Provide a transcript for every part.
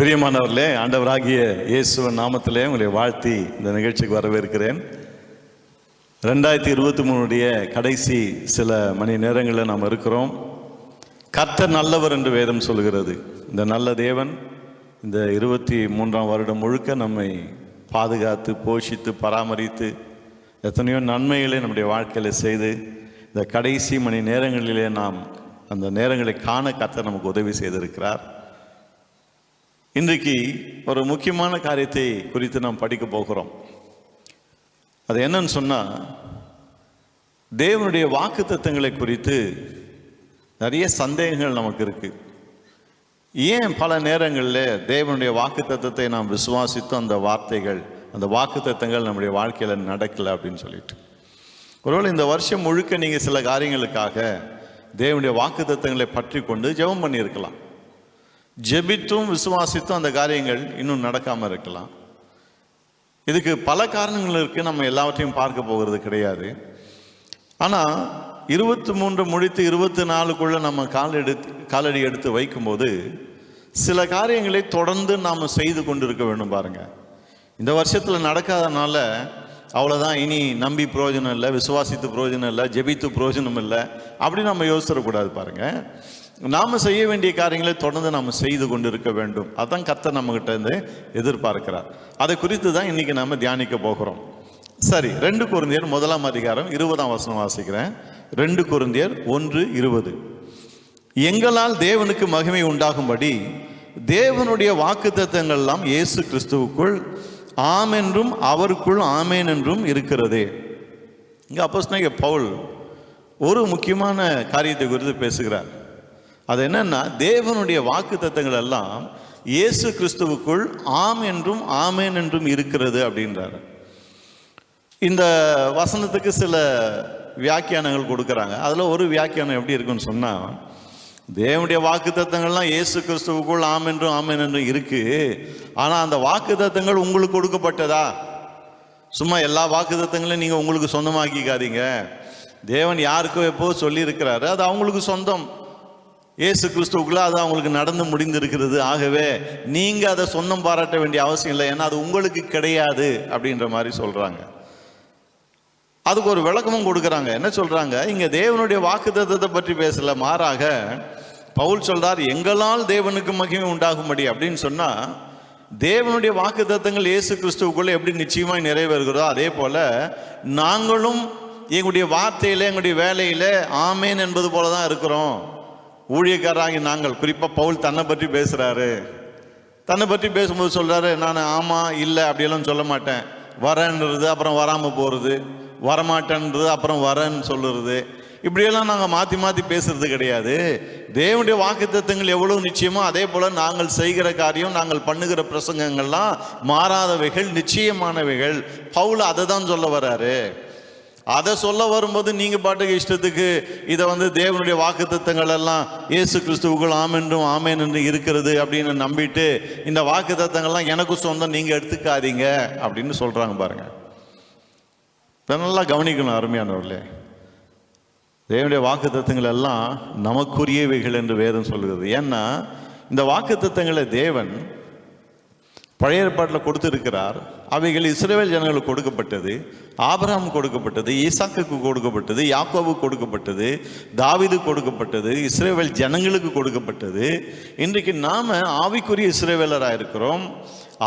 பிரியமானவர்களே, ஆண்டவராகிய இயேசுவின் நாமத்திலே உங்களை வாழ்த்தி இந்த நிகழ்ச்சிக்கு வரவேற்கிறேன். 2023 கடைசி சில மணி நேரங்களில் நாம் இருக்கிறோம். கர்த்தர் நல்லவர் என்று வேதம் சொல்கிறது. இந்த நல்ல தேவன் இந்த 23ஆம் வருடம் முழுக்க நம்மை பாதுகாத்து போஷித்து பராமரித்து எத்தனையோ நன்மைகளை நம்முடைய வாழ்க்கையில் செய்து இந்த கடைசி மணி நேரங்களிலே நாம் அந்த நேரங்களை காண கர்த்தர் நமக்கு உதவி செய்திருக்கிறார். இன்றைக்கு ஒரு முக்கியமான காரியத்தை குறித்து நாம் படிக்க போகிறோம். அது என்னன்னு சொன்னால், தேவனுடைய வாக்குத்தத்தங்களை குறித்து நிறைய சந்தேகங்கள் நமக்கு இருக்குது. ஏன் பல நேரங்களில் தேவனுடைய வாக்குத்தத்தத்தை நாம் விசுவாசித்தோம், அந்த வார்த்தைகள் அந்த வாக்குத்தத்தங்கள் நம்முடைய வாழ்க்கையில் நடக்கலை அப்படின்னு சொல்லிட்டு, ஒருவேளை இந்த வருஷம் முழுக்க நீங்கள் சில காரியங்களுக்காக தேவனுடைய வாக்குத்தத்தங்களை பற்றி கொண்டு ஜெபம் பண்ணியிருக்கலாம். ஜெபித்தும் விசுவாசித்தும் அந்த காரியங்கள் இன்னும் நடக்காமல் இருக்கலாம். இதுக்கு பல காரணங்கள் இருக்குது. நம்ம எல்லாவற்றையும் பார்க்க போகிறது கிடையாது. ஆனால் 23 முடித்து 24க்குள்ளே நம்ம காலடி எடுத்து வைக்கும்போது சில காரியங்களை தொடர்ந்து நாம் செய்து கொண்டு இருக்க வேண்டும். பாருங்கள், இந்த வருஷத்தில் நடக்காதனால அவ்வளோதான், இனி நம்பி பிரயோஜனம் இல்லை, விசுவாசித்து பிரயோஜனம் இல்லை, ஜெபித்து பிரயோஜனம் இல்லை அப்படி நம்ம யோசிச்சிடக்கூடாது. பாருங்கள், நாம் செய்ய வேண்டிய காரியங்களை தொடர்ந்து நாம் செய்து கொண்டு இருக்க வேண்டும். அதான் கர்த்தர் நம்மகிட்ட இருந்து எதிர்பார்க்கிறார். அதை குறித்து தான் இன்றைக்கி நாம் தியானிக்க போகிறோம். சரி, 2 கொரிந்தியர் 1ஆம் அதிகாரம் 20ஆம் வசனம் வாசிக்கிறேன். 2 கொரிந்தியர் 1:20. எங்களால் தேவனுக்கு மகிமை உண்டாகும்படி தேவனுடைய வாக்குத்தத்தங்கள் எல்லாம் இயேசு கிறிஸ்துவுக்குள் ஆம் என்றும் அவருக்குள் ஆமேன் என்றும் இருக்கிறதே. இங்கே அப்போஸ்தலனாகிய பவுல் ஒரு முக்கியமான காரியத்தை குறித்து பேசுகிறார். அது என்னன்னா, தேவனுடைய வாக்குத்தத்தங்கள் எல்லாம் இயேசு கிறிஸ்துவுக்குள் ஆம் என்றும் ஆமேன் என்றும் இருக்கிறது அப்படின்றாரு. இந்த வசனத்துக்கு சில வியாக்கியானங்கள் கொடுக்குறாங்க. அதில் ஒரு வியாக்கியானம் எப்படி இருக்குன்னு சொன்னால், தேவனுடைய வாக்குத்தத்தங்கள்லாம் இயேசு கிறிஸ்துவுக்குள் ஆம் என்றும் ஆமேன் என்றும் இருக்குது. ஆனால் அந்த வாக்குத்தத்தங்கள் உங்களுக்கு கொடுக்கப்பட்டதா? சும்மா எல்லா வாக்குத்தத்தங்களையும் நீங்கள் உங்களுக்கு சொந்தமாக்கிக்காதீங்க. தேவன் யாருக்கோ எப்போ சொல்லியிருக்கிறாரு, அது அவங்களுக்கு சொந்தம். இயேசு கிறிஸ்துவுக்குள்ள அது அவங்களுக்கு நடந்து முடிந்திருக்கிறது. ஆகவே நீங்கள் அதை சொந்தம் பாராட்ட வேண்டிய அவசியம் இல்லை, ஏன்னா அது உங்களுக்கு கிடையாது அப்படின்ற மாதிரி சொல்கிறாங்க. அதுக்கு ஒரு விளக்கமும் கொடுக்குறாங்க. என்ன சொல்கிறாங்க, இங்கே தேவனுடைய வாக்குத்தத்தத்தை பற்றி பேசல, மாறாக பவுல் சொல்கிறார், எங்களால் தேவனுக்கு மகிமை உண்டாகும்படி அப்படின்னு சொன்னால், தேவனுடைய வாக்குத்தத்தங்கள் இயேசு கிறிஸ்துவுக்குள்ளே எப்படி நிச்சயமாக நிறைவேறுகிறதோ அதே போல் நாங்களும் எங்களுடைய வார்த்தையில் எங்களுடைய வேலையில் ஆமேன் என்பது போல தான் இருக்கிறோம். ஊழியக்காரராகி நாங்கள், குறிப்பாக பவுல் தன்னை பற்றி பேசுகிறாரு. தன்னை பற்றி பேசும்போது சொல்கிறாரு, நான் ஆமாம் இல்லை அப்படியெல்லாம் சொல்ல மாட்டேன், வரேன்றது அப்புறம் வராமல் போகிறது, வரமாட்டேன்றது அப்புறம் வரேன்னு சொல்லுறது, இப்படியெல்லாம் நாங்கள் மாற்றி மாற்றி பேசுறது கிடையாது. தேவனுடைய வாக்குத்தத்தங்கள் எவ்வளோ நிச்சயமோ அதே போல் நாங்கள் செய்கிற காரியம், நாங்கள் பண்ணுகிற பிரசங்கங்கள்லாம் மாறாதவைகள், நிச்சயமானவைகள். பவுல் அதை தான் சொல்ல வர்றாரு. அதை சொல்ல வரும்போது நீங்கள் பாட்டுக்கு இஷ்டத்துக்கு இதை தேவனுடைய வாக்குத்தத்தங்கள் எல்லாம் இயேசு கிறிஸ்துவுக்குள் ஆமென்றும் ஆமேன் என்று இருக்கிறது அப்படின்னு நம்பிட்டு இந்த வாக்குத்தத்தங்கள்லாம் எனக்கு சொந்தம், நீங்கள் எடுத்துக்காதீங்க அப்படின்னு சொல்கிறாங்க. பாருங்கள், இப்போ நல்லா கவனிக்கணும் அருமையானவர்களே. தேவனுடைய வாக்குத்தத்தங்கள் எல்லாம் நமக்குரியவைகள் என்று வேதம் சொல்கிறது. ஏன்னா இந்த வாக்குத்தத்தங்களை தேவன் பழைய ஏற்பாட்டில் கொடுத்திருக்கிறார். அவைகள் இஸ்ரவேல் ஜனங்களுக்கு கொடுக்கப்பட்டது, ஆபிரகாம் கொடுக்கப்பட்டது, ஈசாக்குக்கு கொடுக்கப்பட்டது, யாக்கோபுக்கு கொடுக்கப்பட்டது, தாவீதுக்கு கொடுக்கப்பட்டது, இஸ்ரவேல் ஜனங்களுக்கு கொடுக்கப்பட்டது. இன்றைக்கு நாம் ஆவிக்குரிய இஸ்ரவேலராக இருக்கிறோம்,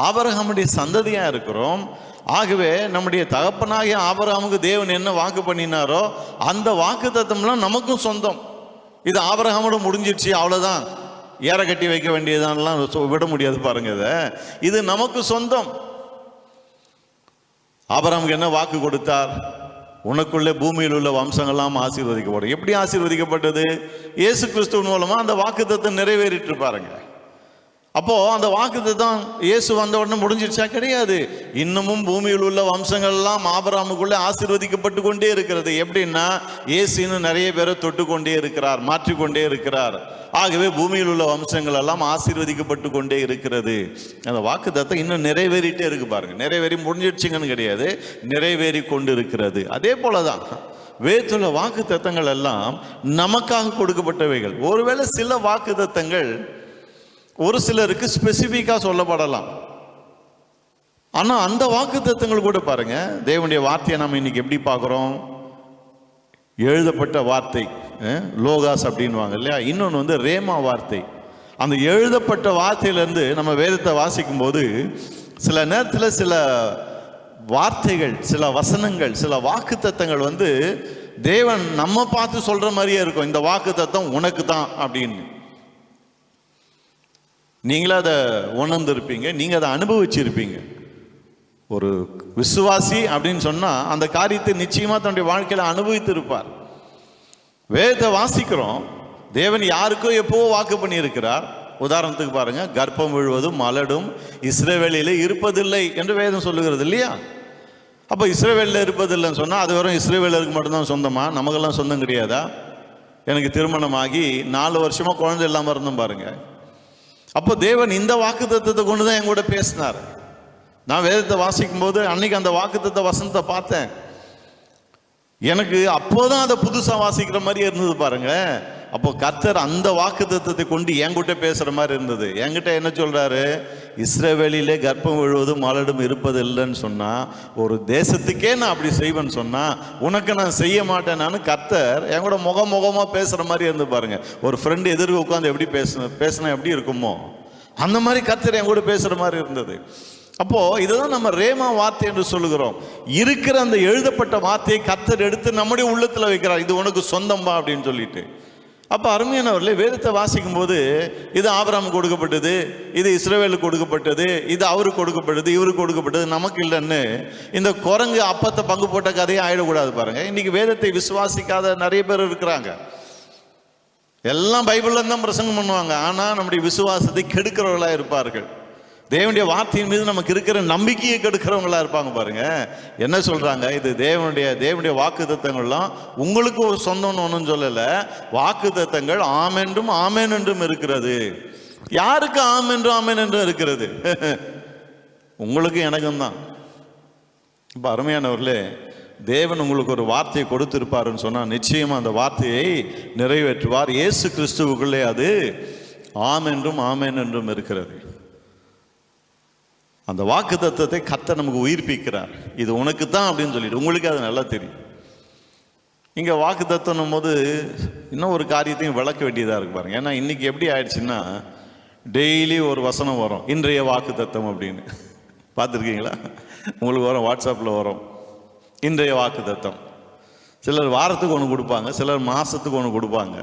ஆபிரகாமுடைய சந்ததியாக இருக்கிறோம். ஆகவே நம்முடைய தகப்பனாகிய ஆபிரகாமுக்கு தேவன் என்ன வாக்கு பண்ணினாரோ அந்த வாக்கு தத்தம்லாம் நமக்கும் சொந்தம். இது ஆபிரகாமோட முடிஞ்சிடுச்சு, அவ்வளோதான், ஏற கட்டி வைக்க வேண்டியதானலாம் விட முடியாது. பாருங்க, இது நமக்கு சொந்தம். ஆபிரகாமுக்கு என்ன வாக்கு கொடுத்தார்? உனக்குள்ளே பூமியில் உள்ள வம்சங்கள்லாம் ஆசீர்வதிக்கப்படும். எப்படி ஆசீர்வதிக்கப்பட்டது? இயேசு கிறிஸ்துவின் மூலமா அந்த வாக்குத்தத்தம் நிறைவேறிட்டு. பாருங்க, அப்போ அந்த வாக்குத்தத்தம் இயேசு வந்த உடனே முடிஞ்சிருச்சா? கிடையாது. இன்னமும் பூமியில் உள்ள வம்சங்கள்லாம் ஆபிரகாமுக்குள்ளே ஆசீர்வதிக்கப்பட்டு கொண்டே இருக்கிறது. எப்படின்னா, இயேசு இன்னும் நிறைய பேரை தொட்டு கொண்டே இருக்கிறார், மாற்றிக்கொண்டே இருக்கிறார். ஆகவே பூமியில் உள்ள வம்சங்கள் எல்லாம் ஆசீர்வதிக்கப்பட்டு கொண்டே இருக்கிறது. அந்த வாக்குத்தத்தம் இன்னும் நிறைவேறிட்டே இருக்கு. பாருங்க, நிறைவேறி முடிஞ்சிடுச்சுங்கன்னு கிடையாது, நிறைவேறி கொண்டு இருக்கிறது. அதே போலதான் வேதத்துல வாக்குத்தத்தங்கள் எல்லாம் நமக்காக கொடுக்கப்பட்டவைகள். ஒருவேளை சில வாக்குத்தத்தங்கள் ஒரு சிலருக்கு ஸ்பெசிஃபிக்காக சொல்லப்படலாம். ஆனால் அந்த வாக்குத்தத்தங்கள் கூட பாருங்க, தேவனுடைய வார்த்தையை நம்ம இன்னைக்கு எப்படி பார்க்குறோம்? எழுதப்பட்ட வார்த்தை, லோகாஸ் அப்படின்வாங்க இல்லையா? இன்னொன்று வந்து ரேமா வார்த்தை. அந்த எழுதப்பட்ட வார்த்தையிலேருந்து நம்ம வேதத்தை வாசிக்கும் போது சில நேரத்தில் சில வார்த்தைகள், சில வசனங்கள், சில வாக்குத்தத்தங்கள் வந்து தேவன் நம்ம பார்த்து சொல்ற மாதிரியே இருக்கும். இந்த வாக்குத்தத்தம் உனக்கு தான் அப்படின்னு. நீங்களே அதை உணர்ந்திருப்பீங்க, நீங்கள் அதை அனுபவிச்சிருப்பீங்க. ஒரு விசுவாசி அப்படின்னு சொன்னால் அந்த காரியத்தை நிச்சயமாக தன்னுடைய வாழ்க்கையில் அனுபவித்து இருப்பார். வேதத்தை வாசிக்கிறோம், தேவன் யாருக்கோ எப்போ வாக்கு பண்ணியிருக்கிறார். உதாரணத்துக்கு பாருங்க, கர்ப்பம் விழுவதும் மலடும் இஸ்ரவேலிலே இருப்பதில்லை என்று வேதம் சொல்லுகிறது இல்லையா? அப்போ இஸ்ரவேலில் இருப்பதில்லைன்னு சொன்னால் அது வெறும் இஸ்ரவேலருக்கு மட்டும்தான் சொந்தமா? நமக்கெல்லாம் சொந்தம் கிடையாதா? எனக்கு திருமணமாகி 4 வருஷமாக குழந்தை இல்லாமல் இருந்தோம் பாருங்க. அப்போ தேவன் இந்த வாக்குத்தத்தத்தை கொண்டு தான் என் கூட பேசினார். நான் வேதத்தை வாசிக்கும் போது அன்னைக்கு அந்த வாக்குத்தத்த வசனத்தை பார்த்தேன். எனக்கு அப்போதான் அதை புதுசாக வாசிக்கிற மாதிரி இருந்தது பாருங்க. அப்போ கர்த்தர் அந்த வாக்குத்தத்தத்தை கொண்டு என்கிட்ட பேசுற மாதிரி இருந்தது. என்கிட்ட என்ன சொல்றாரு? இஸ்ரவேலிலே கர்ப்பம் விழுவதும் மலடும் இருப்பது இல்லைன்னு சொன்னா, ஒரு தேசத்துக்கே நான் அப்படி செய்வேன்னு சொன்னா உனக்கு நான் செய்ய மாட்டேன்னு கர்த்தர் என் கூட முகமாக பேசுற மாதிரி இருந்து பாருங்க. ஒரு ஃப்ரெண்டு எதிர்க்க உட்காந்து எப்படி பேசினா எப்படி இருக்குமோ அந்த மாதிரி கர்த்தர் என் கூட பேசுற மாதிரி இருந்தது. அப்போ இதுதான் நம்ம ரேமா வார்த்தை என்று சொல்லுகிறோம். இருக்கிற அந்த எழுதப்பட்ட வார்த்தையை கர்த்தர் எடுத்து நம்முடைய உள்ளத்துல வைக்கிறார். இது உனக்கு சொந்தம்பா அப்படின்னு சொல்லிட்டு. அப்போ அருமையானவர்களே, வேதத்தை வாசிக்கும் போது இது ஆபிரகாம் கொடுக்கப்பட்டது, இது இஸ்ரவேலுக்கு கொடுக்கப்பட்டது, இது அவருக்கு கொடுக்கப்பட்டது, இவருக்கு கொடுக்கப்பட்டது, நமக்கு இல்லைன்னு இந்த குரங்கு அப்பத்தை பங்கு போட்ட கதையை ஆயிடக்கூடாது பாருங்க. இன்னைக்கு வேதத்தை விசுவாசிக்காத நிறைய பேர் இருக்கிறாங்க. எல்லாம் பைபிள்ல தான் பிரசங்கம் பண்ணுவாங்க, ஆனால் நம்முடைய விசுவாசத்தை கெடுக்கிறவர்களா இருப்பார்கள். தேவனுடைய வார்த்தையின் மீது நமக்கு இருக்கிற நம்பிக்கையை கெடுக்கிறவங்களா இருப்பாங்க பாருங்க. என்ன சொல்றாங்க? இது தேவனுடைய வாக்குத்தத்தங்கள்லாம் உங்களுக்கு ஒரு சொந்தம்னு ஒன்றும் சொல்லலை. வாக்குத்தத்தங்கள் ஆமென்றும் ஆமென் என்றும் இருக்கிறது. யாருக்கு ஆமென்றும் ஆமென் என்றும் இருக்கிறது? உங்களுக்கு எனக்கும் தான். இப்போ அருமையானவர்களே, தேவன் உங்களுக்கு ஒரு வார்த்தையை கொடுத்திருப்பாருன்னு சொன்னால் நிச்சயமா அந்த வார்த்தையை நிறைவேற்றுவார். இயேசு கிறிஸ்துவுக்குள்ளே அது ஆமென்றும் ஆமென் என்றும் இருக்கிறது. அந்த வாக்கு தத்துவத்தை கர்த்தர் நமக்கு உயிர்ப்பிக்கிறார். இது உனக்கு தான் அப்படின்னு சொல்லிட்டு உங்களுக்கு அது நல்லா தெரியும். இங்கே வாக்கு தத்துவம் போது இன்னும் ஒரு காரியத்தையும் விளக்க வேண்டியதாக இருக்கு பாருங்க. ஏன்னா இன்னைக்கு எப்படி ஆயிடுச்சுன்னா, டெய்லி ஒரு வசனம் வரும், இன்றைய வாக்கு தத்துவம் அப்படின்னு. பார்த்துருக்கீங்களா? உங்களுக்கு வரும், வாட்ஸ்அப்பில் வரும் இன்றைய வாக்கு தத்துவம். சிலர் வாரத்துக்கு ஒன்று கொடுப்பாங்க, சிலர் மாதத்துக்கு ஒன்று கொடுப்பாங்க,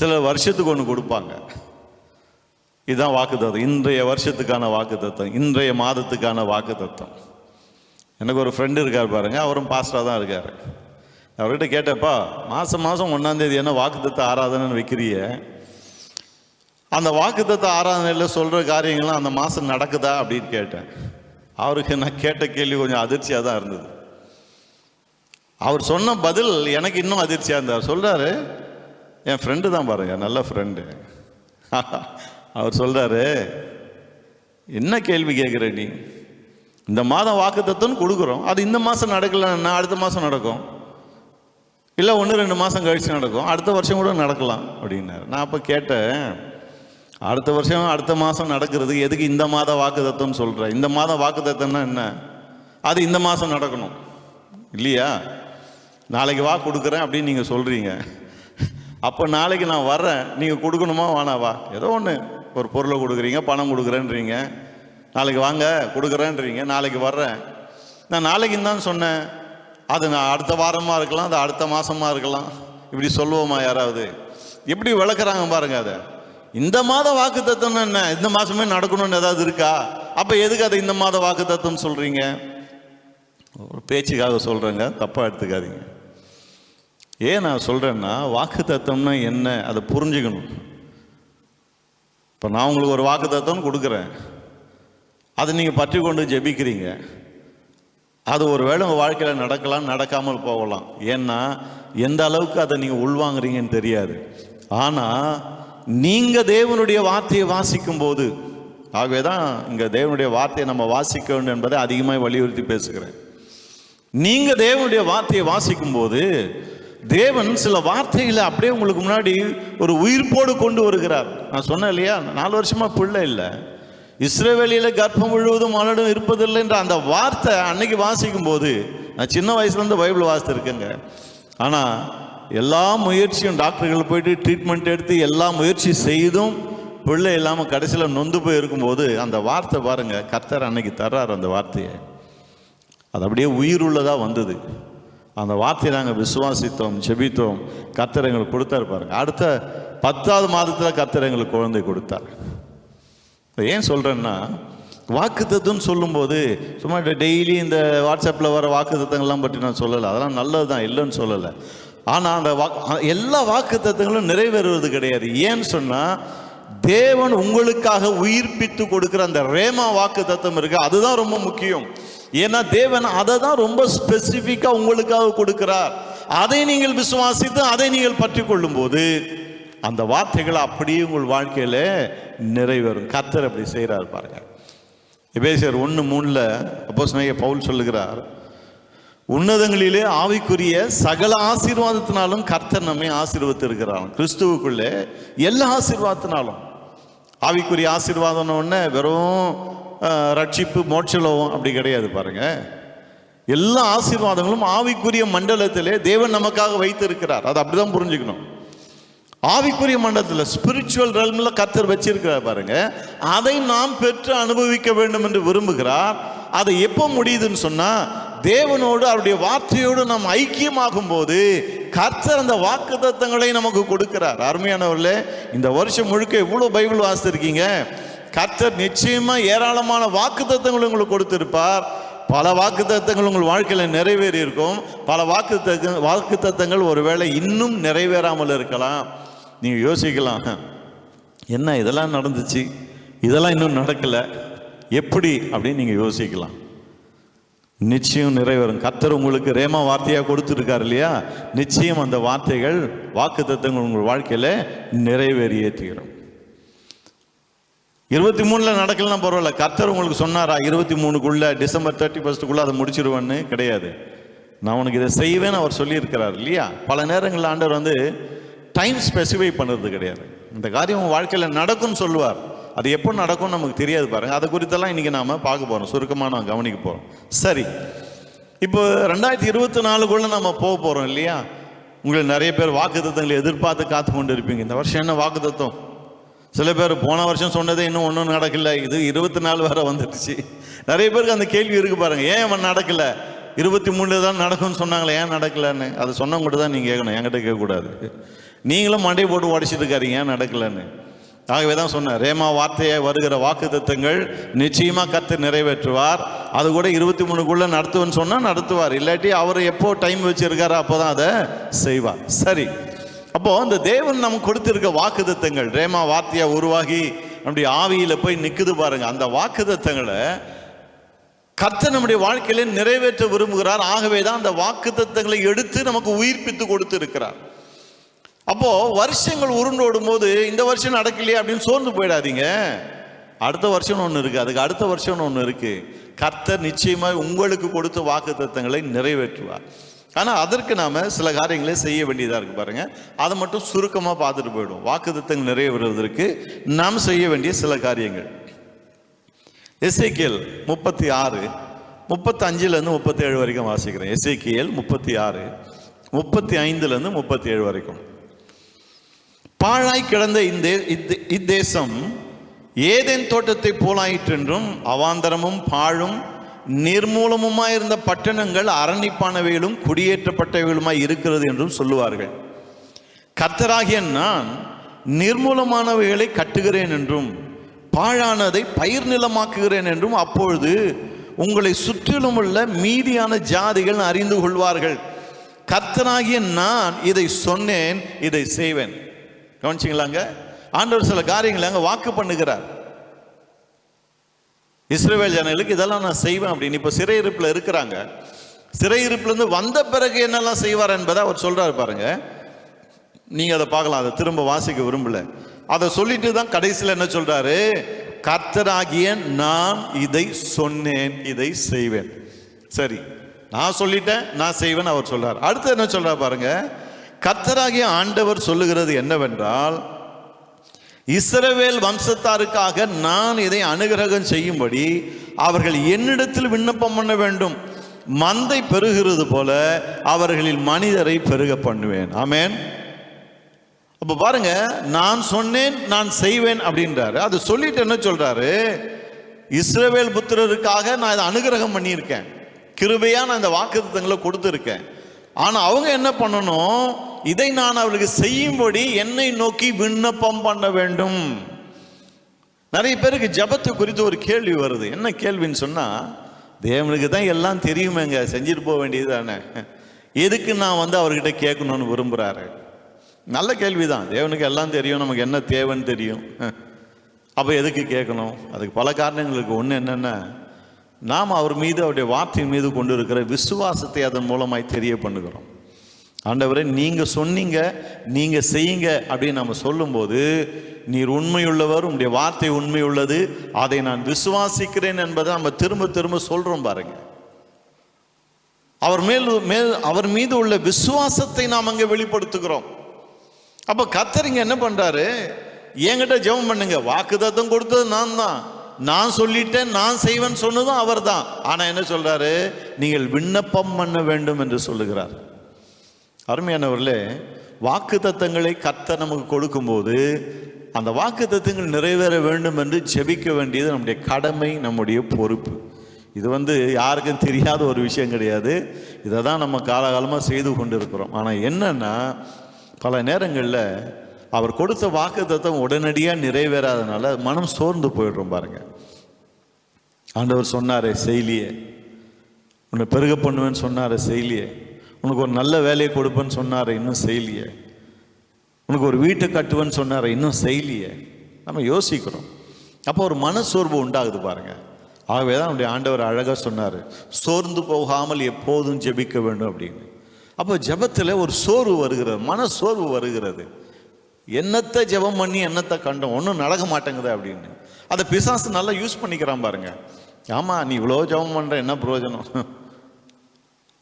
சிலர் வருஷத்துக்கு ஒன்று கொடுப்பாங்க. இதுதான் வாக்கு தத்துவம். இன்றைய வருஷத்துக்கான வாக்கு தத்துவம், இன்றைய மாதத்துக்கான வாக்கு தத்துவம். எனக்கு ஒரு ஃப்ரெண்டு இருக்கார் பாருங்க, அவரும் பாஸ்டராக தான் இருக்கார். அவர்கிட்ட கேட்டப்பா, மாதம் 1ஆம் தேதி என்ன வாக்கு தத்துவ ஆராதனைன்னு வைக்கிறிய, அந்த வாக்கு தத்துவ ஆராதனையில் சொல்கிற காரியங்கள்லாம் அந்த மாதம் நடக்குதா அப்படின்னு கேட்டேன். அவருக்கு நான் கேட்ட கேள்வி கொஞ்சம் அதிர்ச்சியாக தான் இருந்தது. அவர் சொன்ன பதில் எனக்கு இன்னும் அதிர்ச்சியாக இருந்தார். சொல்கிறாரு, என் ஃப்ரெண்டு தான் பாருங்க, நல்ல ஃப்ரெண்டு. அவர் சொல்கிறாரு, என்ன கேள்வி கேட்குற நீ? இந்த மாதம் வாக்குத்தத்தம்னு கொடுக்குறோம், அது இந்த மாதம் நடக்கலன்னா அடுத்த மாதம் நடக்கும், இல்லை 1-2 மாதம் கழித்து நடக்கும், அடுத்த வருஷம் கூட நடக்கலாம் அப்படின்னாரு. நான் அப்போ கேட்டேன், அடுத்த வருஷம் அடுத்த மாதம் நடக்கிறதுக்கு எதுக்கு இந்த மாத வாக்குத்தத்தம்னு சொல்கிறேன்? இந்த மாதம் வாக்குத்தத்தம்னா என்ன? அது இந்த மாதம் நடக்கணும் இல்லையா? நாளைக்கு வாக்கு கொடுக்குறேன் அப்படின்னு நீங்கள் சொல்கிறீங்க. அப்போ நாளைக்கு நான் வர்றேன், நீங்கள் கொடுக்கணுமா வேணாவா? ஏதோ ஒன்று, ஒரு பொருளை கொடுக்குறீங்க, பணம் கொடுக்குறேன்றீங்க, நாளைக்கு வாங்க கொடுக்குறேன்றீங்க, நாளைக்கு வர்றேன். நான் நாளைக்குன்னு தான் சொன்னேன், அது நான் அடுத்த வாரமாக இருக்கலாம், அது அடுத்த மாதமாக இருக்கலாம். இப்படி சொல்லுவோமா யாராவது? எப்படி விளக்குறாங்க பாருங்க. அதை இந்த மாத வாக்கு தத்துவம்னு என்ன? இந்த மாதமே நடக்கணும்னு ஏதாவது இருக்கா? அப்போ எதுக்கு அதை இந்த மாத வாக்கு தத்துவம் சொல்கிறீங்க? ஒரு பேச்சுக்காக சொல்கிறேங்க, தப்பாக எடுத்துக்காதீங்க. ஏன் நான் சொல்கிறேன்னா, வாக்கு தத்துவம்னா என்ன அதை புரிஞ்சுக்கணும். இப்போ நான் உங்களுக்கு ஒரு வாக்கு தத்துவம் கொடுக்குறேன், அதை நீங்கள் பற்றி கொண்டு ஜெபிக்கிறீங்க, அது ஒரு வேளை உங்கள் வாழ்க்கையில் நடக்கலாம், நடக்காமல் போகலாம். ஏன்னா எந்த அளவுக்கு அதை நீங்கள் உள்வாங்குறீங்கன்னு தெரியாது. ஆனால் நீங்கள் தேவனுடைய வார்த்தையை வாசிக்கும் போது, ஆகவே தான் இங்கே தேவனுடைய வார்த்தையை நம்ம வாசிக்க வேண்டும் என்பதை அதிகமாக வலியுறுத்தி பேசுகிறேன். நீங்கள் தேவனுடைய வார்த்தையை வாசிக்கும் போது தேவன் சில வார்த்தைகளை அப்படியே உங்களுக்கு முன்னாடி ஒரு உயிர்ப்போடு கொண்டு வருகிறார். நான் சொன்னேன் இல்லையா, 4 வருஷமா பிள்ளை இல்லை, இஸ்ரவேலியில கர்ப்பம் முழுவதும் மலடும் இருப்பதில்லை என்ற அந்த வார்த்தை அன்னைக்கு வாசிக்கும் போது, நான் சின்ன வயசுலேருந்து பைபிள் வாசித்திருக்கேங்க. ஆனால் எல்லா முயற்சியும், டாக்டர்கள் போயிட்டு ட்ரீட்மெண்ட் எடுத்து எல்லா முயற்சி செய்தும் பிள்ளை இல்லாமல் கடைசியில் நொந்து போய் இருக்கும்போது அந்த வார்த்தை பாருங்க, கர்த்தர் அன்னைக்கு தர்றார் அந்த வார்த்தையை. அது அப்படியே உயிர் உள்ளதாக வந்தது. அந்த வார்த்தையை நாங்கள் விசுவாசித்தோம், ஜெபித்தோம், கர்த்தர் எங்களுக்கு கொடுத்தாரு பாருங்க. அடுத்த 10வது மாதத்தில் கர்த்தர் எங்களுக்கு குழந்தை கொடுத்தார். ஏன் சொல்கிறேன்னா, வாக்குத்தத்தம்னு சொல்லும்போது சும்மா டெய்லி இந்த வாட்ஸ்அப்பில் வர வாக்குத்தத்தங்கள்லாம் பற்றி நான் சொல்லலை, அதெல்லாம் நல்லது தான், இல்லைன்னு சொல்லலை. ஆனால் அந்த எல்லா வாக்குத்தத்தங்களும் நிறைவேறுவது கிடையாது. ஏன்னு சொன்னால், தேவன் உங்களுக்காக உயிர்ப்பித்து கொடுக்குற அந்த ரேமா வாக்குத்தத்தம் இருக்கு, அதுதான் ரொம்ப முக்கியம். ஏன்னா தேவன் அதை தான் ரொம்ப ஸ்பெசிஃபிக்காக உங்களுக்காக கொடுக்கிறார். அதை நீங்கள் விசுவாசித்து அதை நீங்கள் பற்றி கொள்ளும் போது அந்த வார்த்தைகள் அப்படியே உங்கள் வாழ்க்கையில நிறைவேறும். கர்த்தர் அப்படி செய்கிறார் பாருங்க. எபேசியர் 1:3 அப்போஸ்தலனாகிய பவுல் சொல்லுகிறார், உன்னதங்களிலே ஆவிக்குரிய சகல ஆசீர்வாதத்தினாலும் கர்த்தர் நம்மை ஆசீர்வதித்திருக்கிறார். கிறிஸ்துவுக்குள்ளே எல்லா ஆசீர்வாதத்தினாலும். ஆவிக்குரிய ஆசீர்வாதம் ஒன்று வெறும் ரட்சிப்பு மோட்சலோகம் அப்படி கிடையாது பாருங்க. எல்லா ஆசீர்வாதங்களும் ஆவிக்குரிய மண்டலத்திலே தேவன் நமக்காக வைத்திருக்கிறார். அது அப்படிதான் புரிஞ்சுக்கணும். ஆவிக்குரிய மண்டலத்தில், ஸ்பிரிச்சுவல் ரெல்மில் கர்த்தர் வச்சிருக்கிறார் பாருங்க. அதை நாம் பெற்று அனுபவிக்க வேண்டும் என்று விரும்புகிறார். அதை எப்போ முடியுதுன்னு சொன்னா, தேவனோடு அவருடைய வார்த்தையோடு நாம் ஐக்கியமாகும் போது கர்த்தர் அந்த வாக்குத்தத்தங்களை நமக்கு கொடுக்கிறார். அருமையானவர்களே, இந்த வருஷம் முழுக்க எவ்வளவு பைபிள் வாசித்திருக்கீங்க. கர்த்தர் நிச்சயமா ஏராளமான வாக்குத்தத்தங்களை உங்களுக்கு கொடுத்திருப்பார். பல வாக்குத்தத்தங்கள் உங்கள் வாழ்க்கையில் நிறைவேறி இருக்கும். பல வாக்குத்தத்தங்கள் ஒருவேளை இன்னும் நிறைவேறாமல் இருக்கலாம். நீங்க யோசிக்கலாம், என்ன இதெல்லாம் நடந்துச்சு, இதெல்லாம் இன்னும் நடக்கல, எப்படி அப்படின்னு நீங்க யோசிக்கலாம். நிச்சயம் நிறைவேறும். கர்த்தர் உங்களுக்கு ரேமா வார்த்தையாக கொடுத்துருக்காரு இல்லையா, நிச்சயம் அந்த வார்த்தைகள் வாக்குத்தத்தங்கள் உங்கள் வாழ்க்கையில நிறைவேறியே தீரும். 23 நடக்கலாம் பரவாயில்ல, கர்த்தர் உங்களுக்கு சொன்னாரா 23க்குள்ள டிசம்பர் 31 அதை முடிச்சிருவேன்னு? கிடையாது. நான் உனக்கு இதை செய்வேன்னு அவர் சொல்லியிருக்கிறார் இல்லையா. பல நேரங்களில் ஆண்டவர் டைம் ஸ்பெசிஃபை பண்ணுறது கிடையாது. இந்த காரியம் உங்கள் வாழ்க்கையில் நடக்கும்னு சொல்லுவார். அது எப்போ நடக்கும்னு நமக்கு தெரியாது பாருங்க. அதை குறித்தெல்லாம் இன்னைக்கு நாம பார்க்க போறோம், சுருக்கமாக நான் கவனிக்க போறோம். சரி, இப்போ 2024க்குள்ள நம்ம போக போறோம் இல்லையா. உங்களுக்கு நிறைய பேர் வாக்குத்தத்தங்களை எதிர்பார்த்து காத்து கொண்டு இருப்பீங்க. இந்த வருஷம் என்ன வாக்குத்தத்தம்? சில பேர் போன வருஷம் சொன்னதே இன்னும் ஒன்றும் நடக்கல, இது 24 வேற வந்துடுச்சு. நிறைய பேருக்கு அந்த கேள்வி இருக்கு பாருங்க, ஏன் அவன் நடக்கல? 23 தான் நடக்கும்னு சொன்னாங்களே, ஏன் நடக்கலன்னு? அது சொன்னவங்ககிட்ட தான் நீங்கள் கேட்கணும், என்கிட்ட கேட்கக்கூடாது. நீங்களும் மண்டை போட்டு உடைச்சிட்டு இருக்காருங்க ஏன் நடக்கலன்னு. ஆகவே தான் சொன்னேன், ரேமா வார்த்தையை வருகிற வாக்குத்தத்தங்கள் நிச்சயமாக கர்த்தர் நிறைவேற்றுவார். அது கூட 23க்குள்ள நடத்துவேன்னு சொன்னால் நடத்துவார். இல்லாட்டி அவர் எப்போ டைம் வச்சிருக்காரோ அப்போ தான் அதை செய்வார். சரி, அப்போ அந்த தேவன் நமக்கு கொடுத்திருக்க வாக்குத்தத்தங்கள் ரேமா வார்த்தையா உருவாகி நம்முடைய ஆவியில போய் நிக்குது பாருங்க. அந்த வாக்குத்தத்தங்களை கர்த்தர் நம்முடைய வாழ்க்கையில நிறைவேற்ற விரும்புகிறார். ஆகவே தான் அந்த வாக்குத்தத்தங்களை எடுத்து நமக்கு உயிர்ப்பித்து கொடுத்து இருக்கிறார். அப்போ வருஷங்கள் உருண்டோடும் போது இந்த வருஷம் நடக்கலையே அப்படின்னு சோர்ந்து போயிடாதீங்க. அடுத்த வருஷம் ஒன்று இருக்கு, அதுக்கு அடுத்த வருஷம் ஒன்று இருக்கு. கர்த்தர் நிச்சயமாக உங்களுக்கு கொடுத்த வாக்குத்தத்தங்களை நிறைவேற்றுவார். ஆனால் அதற்கு நாம் சில காரியங்களை செய்ய வேண்டியதாக இருக்குது பாருங்கள். அதை மட்டும் சுருக்கமாக பார்த்துட்டு போயிடும். வாக்குத்தத்தங்கள் நிறைவேறுவதற்கு நாம் செய்ய வேண்டிய சில காரியங்கள். எசேக்கியேல் 36 35லேருந்து 37 வரைக்கும் வாசிக்கிறேன். எசேக்கியேல் 36 35லேருந்து 37 வரைக்கும். பாழாய் கிடந்த இத்தேசம் ஏதேன் தோட்டத்தை போலாயிற்றென்றும் அவாந்தரமும் பாழும் நிர்மூலமுமாயிருந்த பட்டணங்கள் அரணிப்பானவைகளும் குடியேற்றப்பட்டவைகளுமாய் இருக்கிறது என்றும் சொல்லுவார்கள். கர்த்தராகிய நான் நிர்மூலமானவைகளை கட்டுகிறேன் என்றும் பாழானதை பயிர் நிலமாக்குகிறேன் என்றும் அப்பொழுது உங்களை சுற்றிலும் உள்ள மீதியான ஜாதிகள் அறிந்து கொள்வார்கள். கர்த்தராகிய நான் இதை சொன்னேன், இதை செய்வேன். கவனிச்சிங்களாங்க, ஆண்டவர் சில காரியங்களை அங்கே வாக்கு பண்ணுகிறார். இஸ்ரவேல் ஜனங்களுக்கு இதெல்லாம் நான் செய்வேன் அப்படின்னு. இப்போ சிறையிருப்பில் இருக்கிறாங்க. சிறையிருப்பிலிருந்து வந்த பிறகு என்னெல்லாம் செய்வார் என்பதை அவர் சொல்றாரு பாருங்க. நீங்க அதை பார்க்கலாம், அதை திரும்ப வாசிக்க விரும்பல. அதை சொல்லிட்டு தான் கடைசியில் என்ன சொல்றாரு? கர்த்தராகிய நான் இதை சொன்னேன், இதை செய்வேன். சரி, நான் சொல்லிட்டேன், நான் செய்வேன் அவர் சொல்றார். அடுத்து என்ன சொல்றாரு பாருங்க, கர்த்தராகிய ஆண்டவர் சொல்லுகிறது என்னவென்றால், இஸ்ரவேல் வம்சத்தாருக்காக நான் இதை அனுகிரகம் செய்யும்படி அவர்கள் என்னிடத்தில் விண்ணப்பம் பண்ண வேண்டும். மந்தை பெருகிறது போல அவர்களில் மனிதரை பெருக பண்ணுவேன். ஆமென். அப்ப பாருங்க, நான் சொன்னேன் நான் செய்வேன் அப்படின்றாரு. அது சொல்லிட்டு என்ன சொல்றாரு, இஸ்ரவேல் புத்திரருக்காக நான் இதை அனுகிரகம் பண்ணியிருக்கேன், கிருபையா நான் இந்த வாக்குத்தத்தங்களை கொடுத்துருக்கேன். ஆனா அவங்க என்ன பண்ணணும், இதை நான் அவர்களுக்கு செய்யும்படி என்னை நோக்கி விண்ணப்பம் பண்ண வேண்டும். நிறைய பேருக்கு ஜபத்தை குறித்து ஒரு கேள்வி வருது. என்ன கேள்வின்னு சொன்னா, தேவனுக்கு தான் எல்லாம் தெரியுமேங்க, செஞ்சுட்டு போக வேண்டியது தானே, எதுக்கு நான் அவர்கிட்ட கேட்கணும்னு விரும்புகிறாரு. நல்ல கேள்விதான். தேவனுக்கு எல்லாம் தெரியும், நமக்கு என்ன தேவைன்னு தெரியும், அப்போ எதுக்கு கேட்கணும்? அதுக்கு பல காரணங்களுக்கு. ஒன்று என்னென்னா, நாம் அவர் மீது, அவருடைய வார்த்தையின் மீது கொண்டு இருக்கிற விசுவாசத்தை அதன் மூலமாய் தெரிய பண்ணுகிறோம். ஆண்டவரே நீங்கள் சொன்னீங்க, நீங்கள் செய்யுங்க அப்படின்னு நம்ம சொல்லும்போது, நீர் உண்மையுள்ளவர், உங்களுடைய வார்த்தை உண்மையுள்ளது, அதை நான் விசுவாசிக்கிறேன் என்பதை நம்ம திரும்ப திரும்ப சொல்கிறோம் பாருங்க. அவர் மீது உள்ள விசுவாசத்தை நாம் அங்கே வெளிப்படுத்துகிறோம். அப்போ கர்த்தர் இங்க என்ன பண்றாரு, என்கிட்ட ஜெபம் பண்ணுங்க, வாக்குத்தத்தம் கொடுத்தது நான் தான், நான் சொல்லிட்டேன், நான் செய்வேன் சொன்னதும் அவர் தான். ஆனா என்ன சொல்றாரு, நீங்கள் விண்ணப்பம் பண்ண வேண்டும் என்று சொல்லுகிறார். அருமையானவர்களே, வாக்குத்தத்தங்களை கர்த்தர் நமக்கு கொடுக்கும்போது அந்த வாக்குத்தத்தங்கள் நிறைவேற வேண்டும் என்று ஜெபிக்க வேண்டியது நம்முடைய கடமை, நம்முடைய பொறுப்பு. இது யாருக்கும் தெரியாத ஒரு விஷயம் கிடையாது. இதை தான் நம்ம காலகாலமாக செய்து கொண்டு இருக்கிறோம். ஆனால் என்னன்னா, பல நேரங்களில் அவர் கொடுத்த வாக்குத்தத்தம் உடனடியாக நிறைவேறாதனால மனம் சோர்ந்து போயிடுறோம் பாருங்க. ஆண்டவர் சொன்னாரே செய்யலையே, உன்னை பெருக பண்ணுவேன்னு சொன்னாரே செய்யலையே, உனக்கு ஒரு நல்ல வேலையை கொடுப்பேன்னு சொன்னார் இன்னும் செய்யலையே, உனக்கு ஒரு வீட்டை கட்டுவேன்னு சொன்னார் இன்னும் செய்யலையே, நம்ம யோசிக்கிறோம். அப்போ ஒரு மனசோர்வு உண்டாகுது பாருங்க. ஆகவே தான் நம்முடைய ஆண்டவர் அழகாக சொன்னார், சோர்ந்து போகாமல் எப்போதும் ஜெபிக்க வேண்டும் அப்படின்னு. அப்போ ஜெபத்தில் ஒரு சோர்வு வருகிறது, மன சோர்வு வருகிறது. என்னத்தை ஜெபம் பண்ணி என்னத்தை கண்டோம், ஒன்றும் நடக்க மாட்டேங்குது அப்படின்னு. அதை பிசாசு நல்லா யூஸ் பண்ணிக்கிறான் பாருங்க. ஆமாம், நீ இவ்வளோ ஜெபம் பண்ணுற, என்ன பிரயோஜனம்,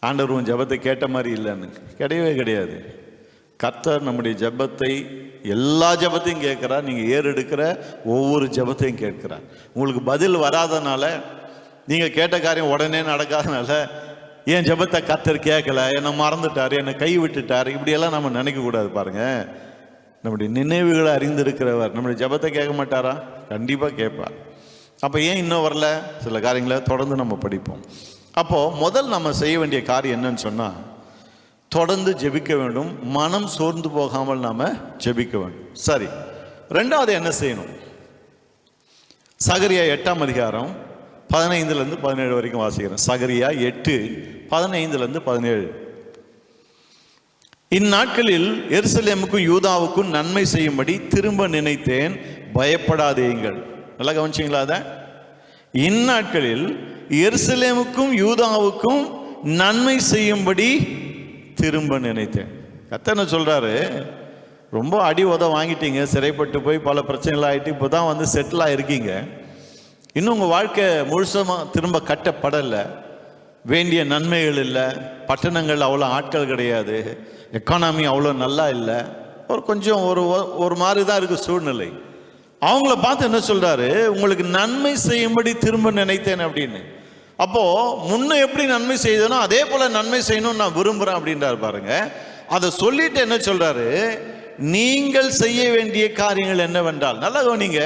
ஆண்டவர் உன் ஜெபத்தை கேட்ட மாதிரி இல்லைன்னு. கிடையவே கிடையாது. கர்த்தர் நம்முடைய ஜெபத்தை, எல்லா ஜெபத்தையும் கேட்குறார். நீங்கள் ஏறெடுக்கிற ஒவ்வொரு ஜெபத்தையும் கேட்குறார். உங்களுக்கு பதில் வராதனால, நீங்கள் கேட்ட காரியம் உடனே நடக்காதனால, என் ஜெபத்தை கர்த்தர் கேட்கல, என்னை மறந்துட்டார், என்னை கை விட்டுட்டார், இப்படியெல்லாம் நம்ம நினைக்கக்கூடாது பாருங்க. நம்முடைய நினைவுகளை அறிந்திருக்கிறவர் நம்முடைய ஜெபத்தை கேட்க மாட்டாரா? கண்டிப்பாக கேட்பார். அப்போ ஏன் இன்னும் வரல? சில காரியங்களை தொடர்ந்து நம்ம படிப்போம். அப்போது முதல் நம்ம செய்ய வேண்டிய காரியம் என்னன்னு சொன்னால், தொடர்ந்து ஜெபிக்க வேண்டும், மனம் சோர்ந்து போகாமல் நாம் ஜெபிக்க வேண்டும். சரி, ரெண்டாவது என்ன செய்யணும்? சகரியா 8ஆம் அதிகாரம் 15-17 வரைக்கும் வாசிக்கிறேன். சகரியா 8:15-17. இந்நாட்களில் எருசலேமுக்கும் யூதாவுக்கும் நன்மை செய்யும்படி திரும்ப நினைத்தேன், பயப்படாதேங்கள். நல்லா கவனிச்சிங்களா? அதை இந்நாட்களில் எருசலேமுக்கும் யூதாவுக்கும் நன்மை செய்யும்படி திரும்ப நினைத்தேன். கர்த்தர் சொல்றாரு, ரொம்ப அடி உத வாங்கிட்டீங்க, சிறைப்பட்டு போய் பல பிரச்சனைகள் ஆகிட்டு இப்போ தான் செட்டில் ஆகிருக்கீங்க, இன்னும் உங்கள் வாழ்க்கை முழுசமாக திரும்ப கட்டப்படலை, வேண்டிய நன்மைகள் இல்லை, பட்டணங்கள் அவ்வளோ ஆட்கள் கிடையாது, எக்கானமி அவ்வளோ நல்லா இல்லை, கொஞ்சம் ஒரு மாதிரி தான் இருக்குது சூழ்நிலை. அவங்கள பார்த்து என்ன சொல்கிறாரு, உங்களுக்கு நன்மை செய்யும்படி திரும்ப நினைத்தேன் அப்படின்னு. அப்போது முன்ன எப்படி நன்மை செய்தனோ அதே போல் நன்மை செய்யணும்னு நான் விரும்புகிறேன் அப்படின்றாரு பாருங்க. அதை சொல்லிட்டு என்ன சொல்கிறாரு, நீங்கள் செய்ய வேண்டிய காரியங்கள் என்னவென்றால், நல்லா கவனிங்க.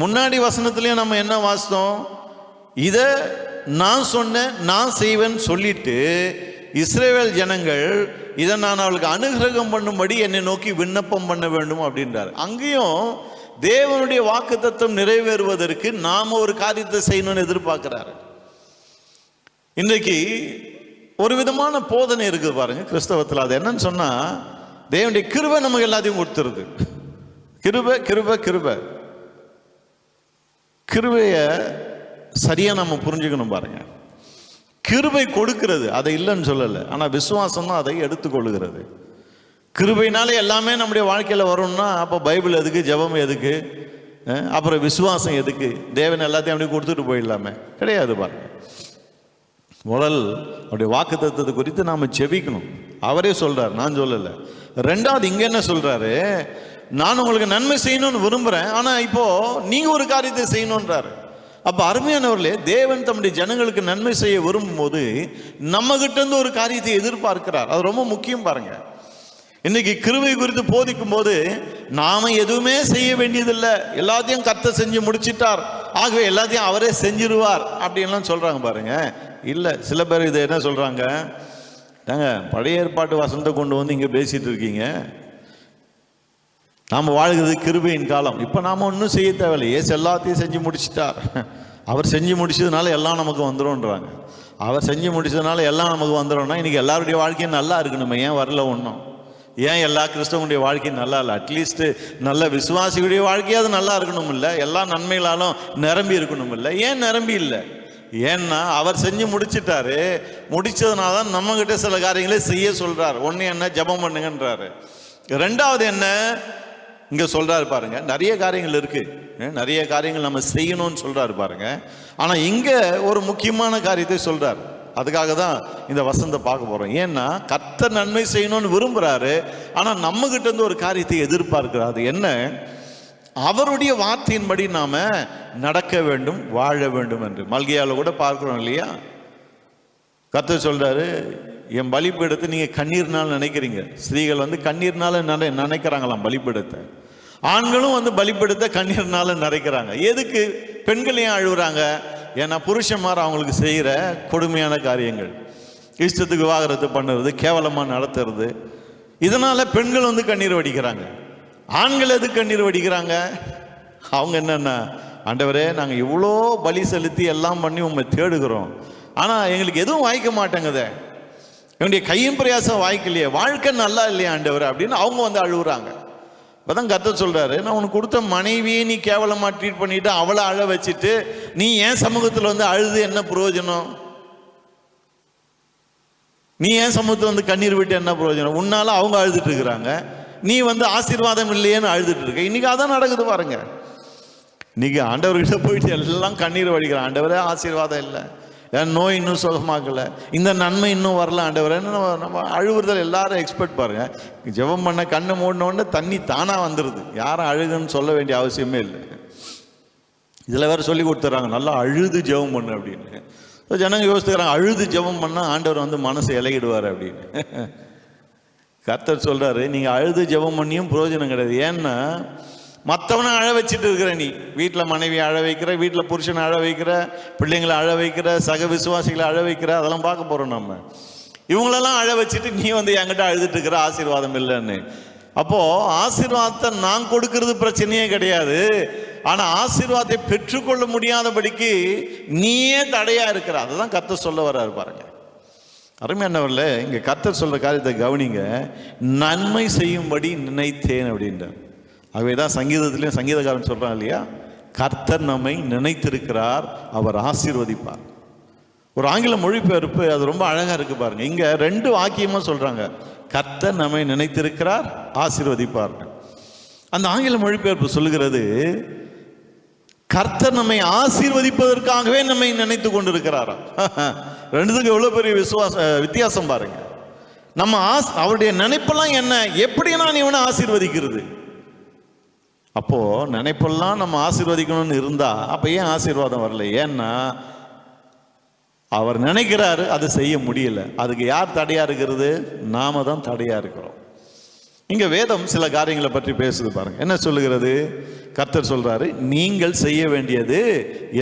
முன்னாடி வசனத்துலேயும் நம்ம என்ன வாசித்தோம், இதை நான் சொன்னேன் நான் செய்வேன்னு சொல்லிட்டு இஸ்ரவேல் ஜனங்கள் இதை நான் அவளுக்கு அனுகிரகம் பண்ணும்படி என்னை நோக்கி விண்ணப்பம் பண்ண வேண்டும் அப்படின்றார். அங்கேயும் தேவனுடைய வாக்குத்தத்தம் நிறைவேறுவதற்கு நாம ஒரு காரியத்தை செய்யணும்னு எதிர்பார்க்கிறாரு. இன்றைக்கு ஒரு விதமான போதனை இருக்குது பாருங்க கிறிஸ்தவத்தில். அது என்னன்னு சொன்னா, தேவனுடைய கிருபை நமக்கு எல்லாத்தையும் கொடுத்துருது. கிருபை கிருபை கிருபை. கிருபையை சரியா நம்ம புரிஞ்சுக்கணும் பாருங்க. கிருபை கொடுக்கிறது, அதை இல்லைன்னு சொல்லலை, ஆனால் விசுவாசம் தான் அதை எடுத்துக்கொள்ளுகிறது. கிருபையினாலே எல்லாமே நம்முடைய வாழ்க்கையில் வரும்னா அப்போ பைபிள் எதுக்கு, ஜெபம் எதுக்கு, அப்புறம் விசுவாசம் எதுக்கு? தேவன் எல்லாத்தையும் அப்படி கொடுத்துட்டு போயிடலாமே? கிடையாது பாருங்க. முதல் அவருடைய வாக்குத்தத்தத்தை குறித்து நாம் ஜெபிக்கணும். அவரே சொல்றார், நான் சொல்லலை. ரெண்டாவது இங்க என்ன சொல்றாரு, நான் உங்களுக்கு நன்மை செய்யணும்னு விரும்புறேன், ஆனா இப்போ நீங்க ஒரு காரியத்தை செய்யணும்ன்றாரு. அப்ப அருமையானவர்களே, தேவன் தம்முடைய ஜனங்களுக்கு நன்மை செய்ய விரும்பும் போது நம்ம கிட்ட இருந்து ஒரு காரியத்தை எதிர்பார்க்கிறார். அது ரொம்ப முக்கியம் பாருங்க. இன்னைக்கு கிருபை குறித்து போதிக்கும் போது நாம எதுவுமே செய்ய வேண்டியதில்லை, எல்லாத்தையும் கர்த்தர் செஞ்சு முடிச்சிட்டார், ஆகவே எல்லாத்தையும் அவரே செஞ்சிருவார் அப்படின்லாம் சொல்றாங்க பாருங்க. இல்லை, சில பேர் இதை என்ன சொல்றாங்க, ஏங்க பழைய ஏற்பாட்டு வசனத்தை கொண்டு வந்து இங்கே பேசிட்டு இருக்கீங்க, நாம் வாழ்கிறது கிருபையின் காலம், இப்போ நாம் ஒன்றும் செய்ய தேவையில்லை, ஏசு எல்லாத்தையும் செஞ்சு முடிச்சிட்டார், அவர் செஞ்சு முடிச்சதுனால எல்லாம் நமக்கு வந்துடும்ன்றாங்க. அவர் செஞ்சு முடிச்சதுனால எல்லாம் நமக்கு வந்துடும்னா இன்னைக்கு எல்லாருடைய வாழ்க்கையும் நல்லா இருக்கணுமே, ஏன் வரல ஒன்றும்? ஏன் எல்லா கிறிஸ்தவனுடைய வாழ்க்கையும் நல்லா இல்லை? அட்லீஸ்ட் நல்ல விசுவாசிகளுடைய வாழ்க்கையாவது நல்லா இருக்கணும் இல்லை? எல்லா நன்மைகளாலும் நிரம்பி இருக்கணும் இல்லை? ஏன் நிரம்பி இல்லை? ஏன்னா அவர் செஞ்சு முடிச்சிட்டாரு. முடிச்சதுனால தான் நம்மகிட்ட சில காரியங்களே செய்ய சொல்றாரு. ஒன்று என்ன, ஜெபம் பண்ணுங்கன்றாரு. ரெண்டாவது என்ன இங்க சொல்றாரு பாருங்க, நிறைய காரியங்கள் இருக்கு, நிறைய காரியங்கள் நம்ம செய்யணும்னு சொல்றாரு பாருங்க. ஆனா இங்க ஒரு முக்கியமான காரியத்தை சொல்றாரு. அதுக்காக தான் இந்த வசனத்தை பார்க்க போறோம். ஏன்னா கர்த்தர் நன்மை செய்யணும்னு விரும்புறாரு, ஆனா நம்ம கிட்ட இருந்து ஒரு காரியத்தை எதிர்பார்க்கிறார். அது என்ன? அவருடைய வார்த்தையின்படி நாம நடக்க வேண்டும், வாழ வேண்டும் என்று. மல்கியால கூட பார்க்கிறோம் இல்லையா? கர்த்தர் சொல்றாரு, என் பலிபீடத்தை நீங்க கண்ணீர்னால நினைக்கிறீங்க. ஸ்திரீகள் வந்து கண்ணீர்னால நினைக்கிறாங்களாம் பலிபீடத்தை, ஆண்களும் வந்து பலிபீடத்தை கண்ணீர்னால நினைக்கிறாங்க. எதுக்கு? பெண்கள் ஏன் அழுகுறாங்க? ஏன்னா புருஷன்மார் அவங்களுக்கு செய்கிற கொடுமையான காரியங்கள், இஷ்டத்துக்கு விவாகரத்து பண்ணுறது, கேவலமாக நடத்துறது, இதனால பெண்கள் வந்து கண்ணீர் வடிக்கிறாங்க. ஆண்கள் எதுக்கு கண்ணீர் வடிக்கிறாங்க? அவங்க என்னன்னா, ஆண்டவரே நாங்கள் இவ்வளோ பலி செலுத்தி எல்லாம் பண்ணி உண்மை தேடுகிறோம், ஆனால் எங்களுக்கு எதுவும் வாய்க்க மாட்டேங்குதே, என்னுடைய கையும் பிரயாசம் வாய்க்கலையே, வாழ்க்கை நல்லா இல்லையா ஆண்டவர் அப்படின்னு அவங்க வந்து அழுகுறாங்க. அப்பதான் கர்த்தர் சொல்றாரு, நான் உனக்கு கொடுத்த மனைவியை நீ கேவலமா ட்ரீட் பண்ணிட்டு அவளை அழ வச்சுட்டு நீ ஏன் சமூகத்தில் வந்து அழுது என்ன பிரயோஜனம்? நீ ஏன் சமூகத்தில் வந்து கண்ணீர் விட்டு என்ன பிரயோஜனம்? உன்னால அவங்க அழுதுட்டு இருக்கிறாங்க, நீ வந்து ஆசீர்வாதம் இல்லையேன்னு அழுதுட்டு இருக்க. இன்னைக்கு அதான் நடக்குது பாருங்க. இன்னைக்கு ஆண்டவர்கிட்ட போயிட்டு எல்லாம் கண்ணீர் வடிக்கிறான், ஆண்டவரே ஆசீர்வாதம் இல்லை, என் நோய் இன்னும் சுகமாக்கலை, இந்த நன்மை இன்னும் வரல ஆண்டவரேன்னு நம்ம அழுவுறதில் எல்லாரும் எக்ஸ்பெக்ட் பாருங்க. ஜெபம் பண்ண கண்ணை மூடினோடனே தண்ணி தானாக வந்துடுது, யாரும் அழுகுன்னு சொல்ல வேண்டிய அவசியமே இல்லை. இதில் வேறு சொல்லி கொடுத்துட்றாங்க, நல்லா அழுது ஜெபம் பண்ணு அப்படின்னு. ஜனங்க யோசிக்கிறாங்க, அழுது ஜெபம் பண்ணால் ஆண்டவர் வந்து மனசை இலகிடுவார் அப்படின்னு. கர்த்தர் சொல்கிறாரு, நீங்கள் அழுது ஜெபம் பண்ணியும் பிரயோஜனம் கிடையாது. ஏன்னா மற்றவனை அழ வச்சுட்டு இருக்கிற, நீ வீட்டில் மனைவி அழ வைக்கிற, வீட்டில் புருஷனை அழ வைக்கிற, பிள்ளைங்களை அழ வைக்கிற, சக விசுவாசிகளை அழ வைக்கிற, அதெல்லாம் பார்க்க போகிறோம் நம்ம. இவங்களெல்லாம் அழ வச்சுட்டு நீ வந்து என்கிட்ட அழுதுட்டு இருக்கிற, ஆசீர்வாதம் இல்லைன்னு. அப்போது ஆசீர்வாதத்தை நான் கொடுக்கறது பிரச்சனையே கிடையாது, ஆனால் ஆசீர்வாதத்தை பெற்றுக்கொள்ள முடியாதபடிக்கு நீயே தடையாக இருக்கிற, அதை தான் கர்த்தர் சொல்ல வர்றாரு பாருங்க. அருமையானவர்களே, இங்கே கர்த்தர் சொல்கிற காரியத்தை கவனிங்க. நன்மை செய்யும்படி நினைத்தேன் அப்படின்றார். ஆகவே தான் சங்கீதத்திலையும் சங்கீதக்காரன் சொல்கிறான் இல்லையா, கர்த்தர் நம்மை நினைத்திருக்கிறார், அவர் ஆசீர்வதிப்பார். ஒரு ஆங்கில மொழிபெயர்ப்பு அது ரொம்ப அழகாக இருக்குது பாருங்க. இங்கே ரெண்டு வாக்கியமாக சொல்கிறாங்க, கர்த்தர் நம்மை நினைத்திருக்கிறார், ஆசீர்வதிப்பார். அந்த ஆங்கில மொழிபெயர்ப்பு சொல்லுகிறது, கர்த்தர் நம்மை ஆசீர்வதிப்பதற்காகவே நம்மை நினைத்து கொண்டிருக்கிறாராம். ரெண்டுத்துக்கு எவ்வளோ பெரிய வித்தியாசம் பாருங்க. நம்ம அவருடைய நினைப்பெல்லாம் என்ன, எப்படி நான் இவனை ஆசீர்வதிக்கிறது? அப்போ நினைப்பெல்லாம் நம்ம ஆசீர்வதிக்கணும்னு இருந்தா அப்ப ஏன் ஆசீர்வாதம் வரல? ஏன்னா அவர் நினைக்கிறாரு, அதை செய்ய முடியல. அதுக்கு யார் தடையா இருக்கிறது? நாம தான் தடையா இருக்கிறோம். இங்க வேதம் சில காரியங்களை பற்றி பேசுது பாருங்க. என்ன சொல்லுகிறது? கர்த்தர் சொல்றாரு, நீங்கள் செய்ய வேண்டியது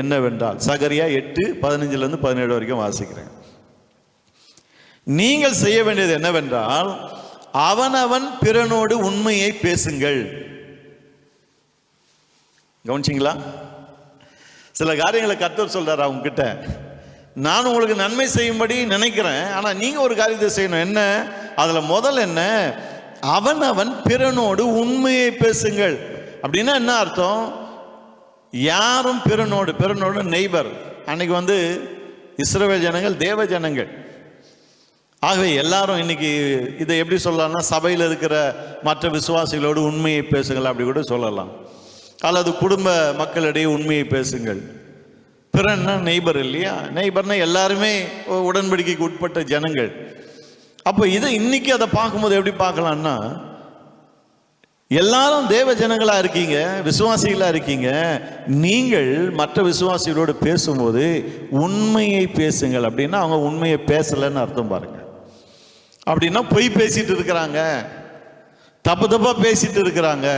என்னவென்றால், சகரியா 8:15-17 வரைக்கும் வாசிக்கிறேன். நீங்கள் செய்ய வேண்டியது என்னவென்றால், அவனவன் பிறனோடு உண்மையை பேசுங்கள். கவனிச்சிங்களா? சில காரியங்களை கர்த்தர் சொல்றாரு அவங்க கிட்ட, நான் உங்களுக்கு நன்மை செய்யும்படி நினைக்கிறேன், ஆனா நீங்க ஒரு காரியத்தை செய்யணும். என்ன? அதுல முதல் என்ன? அவனவன் பிறனோடு உண்மையை பேசுங்கள். அப்படின்னா என்ன அர்த்தம்? யாரும் பிறனோடு நெய்பர். அன்னைக்கு வந்து இஸ்ரவேல் ஜனங்கள் தேவ ஜனங்கள். ஆகவே எல்லாரும் இன்னைக்கு இதை எப்படி சொல்லலாம்னா, சபையில் இருக்கிற மற்ற விசுவாசிகளோடு உண்மையை பேசுங்கள் அப்படி கூட சொல்லலாம். அல்லது குடும்ப மக்களிடையே உண்மையை பேசுங்கள். பிறன்னா நெய்பர் இல்லையா? நெய்பர்னா எல்லாருமே உடன்படிக்கைக்கு உட்பட்ட ஜனங்கள். அப்போ இதை இன்னைக்கு அதை பார்க்கும்போது எப்படி பார்க்கலாம்னா, எல்லாரும் தேவ ஜனங்களா இருக்கீங்க, விசுவாசிகளா இருக்கீங்க. நீங்கள் மற்ற விசுவாசிகளோடு பேசும்போது உண்மையை பேசுங்கள். அப்படின்னா அவங்க உண்மையை பேசலைன்னு அர்த்தம் பாருங்க. அப்படின்னா பொய் பேசிட்டு இருக்கிறாங்க, தப்பு தப்பா பேசிட்டு இருக்கிறாங்க.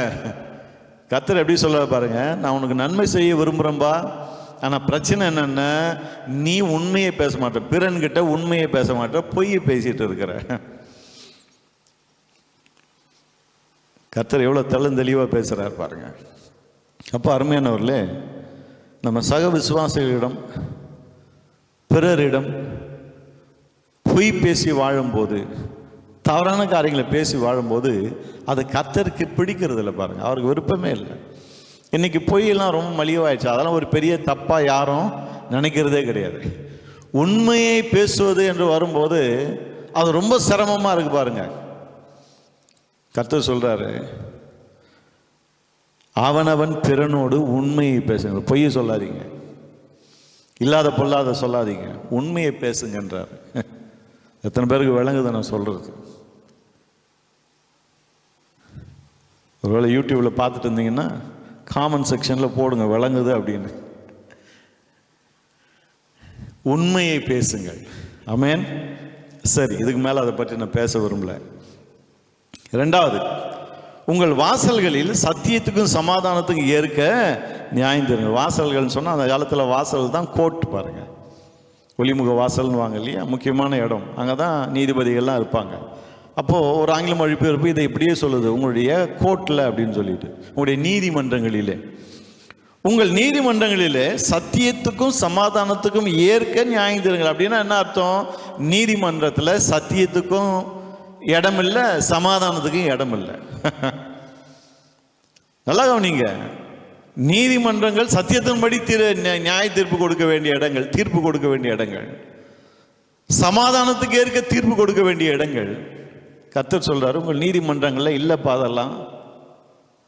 கர்த்தர் எப்படி சொல்ல பாருங்க, நான் உனக்கு நன்மை செய்ய விரும்புகிறேன்பா, ஆனால் பிரச்சனை என்னன்னா நீ உண்மையை பேச மாட்ட, பிறன்கிட்ட உண்மையை பேச மாட்ட, பொய்யை பேசிட்டு இருக்கிற. கர்த்தர் எவ்வளோ தெளிவாக பேசுகிறார் பாருங்க. அப்போ அருமையானவர்களே, நம்ம சக விசுவாசிகளிடம் பிறரிடம் பொய் பேசி வாழும்போது, தவறான காரியங்களை பேசி வாழும்போது அது கர்த்தருக்கு பிடிக்கிறது இல்லை பாருங்க, அவருக்கு விருப்பமே இல்லை. இன்னைக்கு பொய்யெல்லாம் ரொம்ப மலிவாயிடுச்சு, அதெல்லாம் ஒரு பெரிய தப்பாக யாரும் நினைக்கிறதே கிடையாது. உண்மையை பேசுவது என்று வரும்போது அது ரொம்ப சிரமமாக இருக்கு பாருங்க. கர்த்தர் சொல்றாரு, அவனவன் பிறனோடு உண்மையை பேசுங்க, பொய்யை சொல்லாதீங்க, இல்லாத பொல்லாத சொல்லாதீங்க, உண்மையை பேசுங்கன்றார். எத்தனை பேருக்கு விளங்குது நான் சொல்றது? ஒருவேளை யூடியூப்ல பார்த்துட்டு இருந்தீங்கன்னா காமெண்ட் செக்ஷன்ல போடுங்க விளங்குது அப்படின்னு. உண்மையை பேசுங்கள். ஆமென். சரி, இதுக்கு மேல அதை பற்றி நான் பேச விரும்பல. இரண்டாவது, உங்கள் வாசல்களில் சத்தியத்துக்கும் சமாதானத்துக்கும் ஏற்க நியாயம் தருங்க. வாசல்கள்னு சொன்னால் அந்த காலத்தில் வாசல் தான் கோர்ட் பாருங்க, ஒளிமுக வாசல்னு வாங்க இல்லையா, முக்கியமான இடம், அங்கே தான் நீதிபதிகள்லாம் இருப்பாங்க. அப்போது ஒரு ஆங்கில மொழிபெயர்ப்பு இதை இப்படியே சொல்லுது, உங்களுடைய கோர்ட்டில் அப்படின்னு சொல்லிட்டு, உங்களுடைய நீதிமன்றங்களிலே, உங்கள் நீதிமன்றங்களிலே சத்தியத்துக்கும் சமாதானத்துக்கும் ஏற்க நியாயம் தருங்கள். அப்படின்னா என்ன அர்த்தம்? நீதிமன்றத்தில் சத்தியத்துக்கும் இடம் இல்லை, சமாதானத்துக்கும் இடம் இல்லை. நல்லா கவனிங்க, நீதிமன்றங்கள் சத்தியத்தின்படி நியாய தீர்ப்பு கொடுக்க வேண்டிய இடங்கள், தீர்ப்பு கொடுக்க வேண்டிய இடங்கள், சமாதானத்துக்கு ஏற்க தீர்ப்பு கொடுக்க வேண்டிய இடங்கள். கர்த்தர் சொல்றாரு, உங்கள் நீதிமன்றங்கள்ல இல்லப்பா அதெல்லாம்,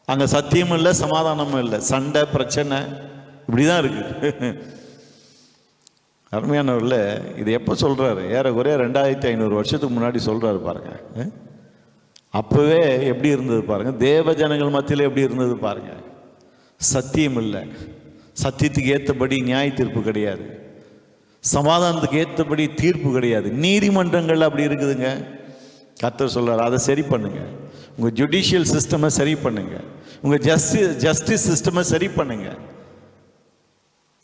அங்க சத்தியமும் இல்லை சமாதானமும் இல்லை, சண்டை பிரச்சனை இப்படிதான் இருக்கு. அருமையானவர்ல, இது எப்போ சொல்றாரு? ஏறக்குறைய 2500 வருஷத்துக்கு முன்னாடி சொல்றாரு பாருங்க. அப்பவே எப்படி இருந்தது பாருங்க, தேவ ஜனங்கள் மத்தியில் எப்படி இருந்தது பாருங்க. சத்தியம் இல்லை, சத்தியத்துக்கு ஏற்றபடி நியாய தீர்ப்பு கிடையாது, சமாதானத்துக்கு ஏற்றபடி தீர்ப்பு கிடையாது, நீதிமன்றங்கள் அப்படி இருக்குதுங்க. கர்த்தர் சொல்றாரு, அதை சரி பண்ணுங்க, உங்க ஜுடிஷியல் சிஸ்டமை சரி பண்ணுங்க, உங்க ஜஸ்டிஸ் சிஸ்டமை சரி பண்ணுங்க,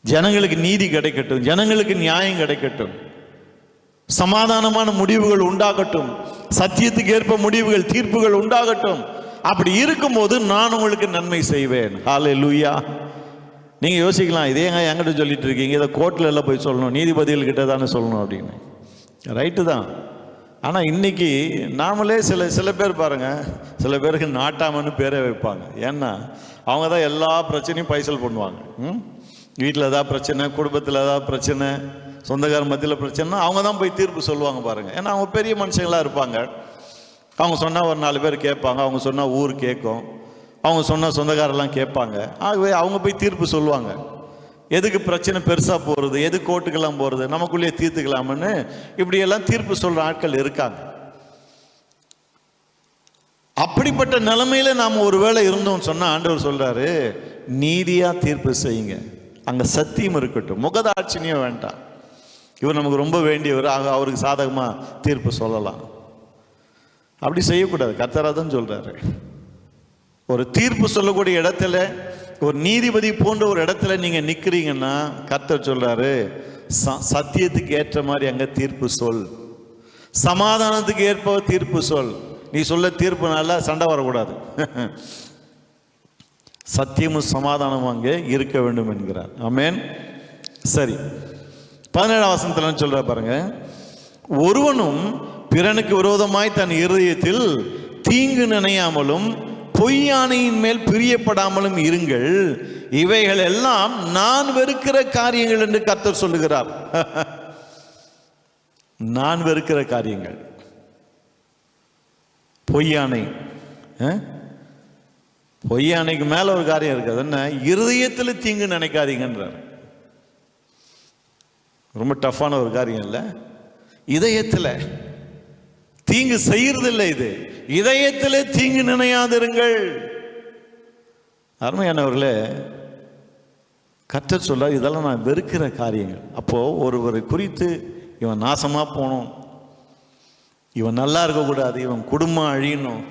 ஜனங்களுக்கு நீதி கிடைக்கட்டும், ஜனங்களுக்கு நியாயம் கிடைக்கட்டும், சமாதானமான முடிவுகள் உண்டாகட்டும், சத்தியத்துக்கு ஏற்ப முடிவுகள் தீர்ப்புகள் உண்டாகட்டும். அப்படி இருக்கும்போது நான் உங்களுக்கு நன்மை செய்வேன். ஹல்லேலூயா. நீங்க யோசிக்கலாம், இதே என்கிட்ட சொல்லிட்டு இருக்கீங்க, இதை கோர்ட்ல எல்லாம் போய் சொல்லணும், நீதிபதிகள் கிட்ட தானே சொல்லணும் அப்படின்னு. ரைட்டு தான். ஆனால் இன்னைக்கு நாமளே சில பேர் பாருங்க, சில பேருக்கு நாட்டாமன்னு பேரே வைப்பாங்க. ஏன்னா அவங்க தான் எல்லா பிரச்சனையும் பைசல் பண்ணுவாங்க. வீட்டில் ஏதாவது பிரச்சனை, குடும்பத்தில் ஏதாவது பிரச்சனை, சொந்தக்கார மத்தியில் பிரச்சனை, அவங்க தான் போய் தீர்ப்பு சொல்லுவாங்க பாருங்க. ஏன்னா அவங்க பெரிய மனுஷங்களாக இருப்பாங்க, அவங்க சொன்னால் ஒரு 4 பேர் கேட்பாங்க, அவங்க சொன்னால் ஊர் கேட்கும், அவங்க சொன்னால் சொந்தக்காரெல்லாம் கேட்பாங்க. ஆகவே அவங்க போய் தீர்ப்பு சொல்லுவாங்க. எதுக்கு பிரச்சனை பெருசாக போகிறது, எது கோர்ட்டுக்கெல்லாம் போகிறது, நமக்குள்ளேயே தீர்த்துக்கலாம்னு இப்படியெல்லாம் தீர்ப்பு சொல்கிற ஆட்கள் இருக்காங்க. அப்படிப்பட்ட நிலைமையில நாம் ஒருவேளை இருந்தோம்னு சொன்னால் ஆண்டவர் சொல்றாரு, நீதியாக தீர்ப்பு செய்யுங்க, அங்கே சத்தியம் இருக்கட்டும், முகதாட்சியம் வேண்டாம். இவர் நமக்கு ரொம்ப வேண்டியவர், ஆக அவருக்கு சாதகமாக தீர்ப்பு சொல்லலாம். அப்படி செய்யக்கூடாது. கர்த்தராதான் சொல்றாரு, ஒரு தீர்ப்பு சொல்லக்கூடிய இடத்துல, ஒரு நீதிபதி போன்ற ஒரு இடத்துல நீங்க நிக்கிறீங்கன்னா கர்த்தர் சொல்றாரு, சத்தியத்துக்கு ஏற்ற மாதிரி அங்க தீர்ப்பு சொல், சமாதானத்துக்கு ஏற்ப தீர்ப்பு சொல். நீ சொல்ல தீர்ப்புனால சண்டை வரக்கூடாது. சத்தியமும் சமாதானமும் அங்கே இருக்க வேண்டும் என்கிறார். ஆமென். சரி, 17ஆம் வசனத்துல சொல்ற பாருங்க, ஒருவனும் பிறனுக்கு விரோதமாய் தன் இருதயத்தில் தீங்கு நினையாமலும் பொய்யானையின் மேல் பிரியப்படாமலும் இருங்கள், இவைகள் எல்லாம் நான் வெறுக்கிற காரியங்கள் என்று கர்த்தர் சொல்லுகிறார். நான் வெறுக்கிற காரியங்கள், பொய்யானை, பொய்யானைக்கு மேல ஒரு காரியம் இருக்குது, என்ன? இருதயத்தில் தீங்கு நினைக்காதீங்கன்றார். ரொம்ப டஃப்பான ஒரு காரியம் இல்லை, இதயத்தில். தீங்கு செய்யறதில்லை. இது இதயத்திலே தீங்கு நினையாதிருங்கள். அருமையானவர்களே, கர்த்தர் சொல்றார், இதெல்லாம் நான் வெறுக்கிற காரியங்கள். அப்போ ஒருவரை குறித்து இவன் நாசமா போகணும், இவன் நல்லா இருக்கக்கூடாது, இவன் குடும்பம் அழியணும்,